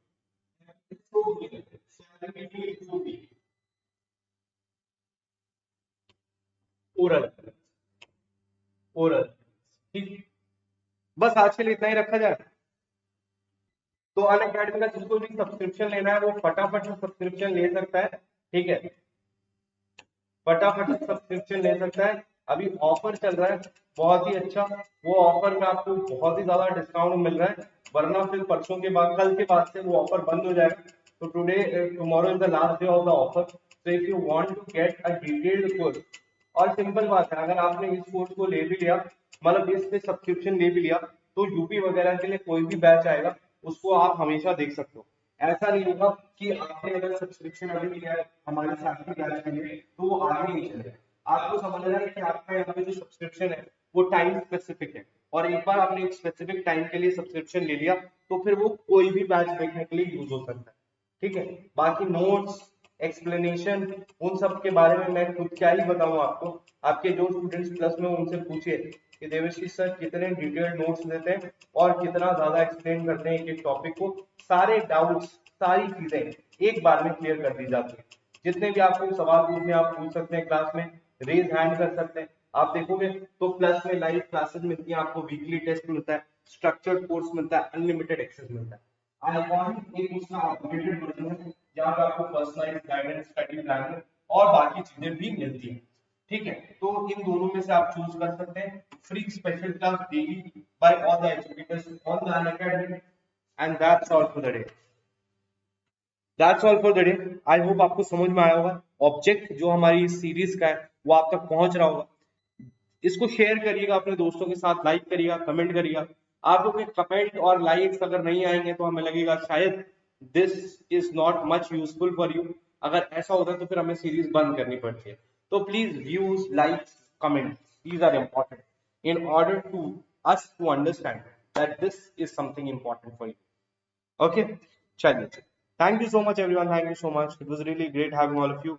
oral. ठीक. बस आज के लिए इतना ही रखा जाए. तो अनअकैडमी का जिसको भी सब्सक्रिप्शन लेना है वो फटाफट से सब्सक्रिप्शन ले सकता है. ठीक है. फटाफट से सब्सक्रिप्शन ले सकता है. अभी ऑफर चल रहा है बहुत ही अच्छा. वो ऑफर में आपको बहुत ही ज्यादा डिस्काउंट मिल रहा है, वरना फिर परसों के बाद कल के बाद से वो ऑफर बंद हो जाएगा. तो tomorrow is the last day of the offer. So if you want to get a detailed course, और सिंपल बात है, अगर आपने इस कोर्स को ले भी लिया, मतलब इस पे सब्सक्रिप्शन ले भी लिया, तो यूपी वगैरह के लिए कोई भी बैच आएगा उसको आप हमेशा देख सकते हो. ऐसा नहीं होगा कि आपने अगर सब्सक्रिप्शन अभी लिया है हमारे साथ ही बैच के लिए तो वो आगे नहीं चलेगा. आपको समझना है कि आपका यहाँ पे जो सब्सक्रिप्शन है वो टाइम स्पेसिफिक है और एक बार आपने एक स्पेसिफिक टाइम के लिए सब्सक्रिप्शन ले लिया तो फिर वो कोई भी बैच देखने के लिए यूज हो सकता है. ठीक है. बाकी नोट्स एक्सप्लेनेशन उन सब के बारे में मैं खुद क्या ही बताऊं आपको. आपके जो स्टूडेंट्स प्लस में उनसे पूछिए कि देवश्री सर कितने डिटेल्ड नोट्स देते हैं और कितना ज्यादा एक्सप्लेन करते हैं एक टॉपिक को. सारे डाउट्स सारी चीजें एक बार में क्लियर कर दी जाती है. जितने भी आपको सवाल पूछने आप पूछ सकते हैं क्लास में, रेज हैंड कर सकते हैं. आप देखोगे तो प्लस में लाइव क्लासेस मिलती हैं आपको, वीकली टेस्ट मिलता है, स्ट्रक्चर्ड कोर्स मिलता है, अनलिमिटेड एक्सेस मिलता है. एक उसका अपडेटेड वर्जन है जहां पे आपको पर्सनलाइज्ड गाइडेंस, स्टडी प्लान और बाकी चीजें भी मिलती हैं. ठीक है. तो इन दोनों में से आप चूज कर सकते हैं. Free special class daily by all the educators on the Unacademy and that's all for the day. That's all for the day. I hope आपको समझ में आया होगा. ऑब्जेक्ट जो हमारी इस सीरीज का है वो आप तक पहुंच रहा होगा. इसको शेयर करिएगा अपने दोस्तों के साथ, लाइक करिएगा, कमेंट करिएगा. आप लोग के कमेंट और लाइक्स अगर नहीं आएंगे तो हमें लगेगा शायद this is not much useful for you. अगर ऐसा होता है तो फिर हमें सीरीज बंद करनी पड़ती है. तो please views, likes, comments, these are important in order to us to understand that this is something important for you. Okay, chaliye. Thank you so much everyone. Thank you so much. It was really great having all of you.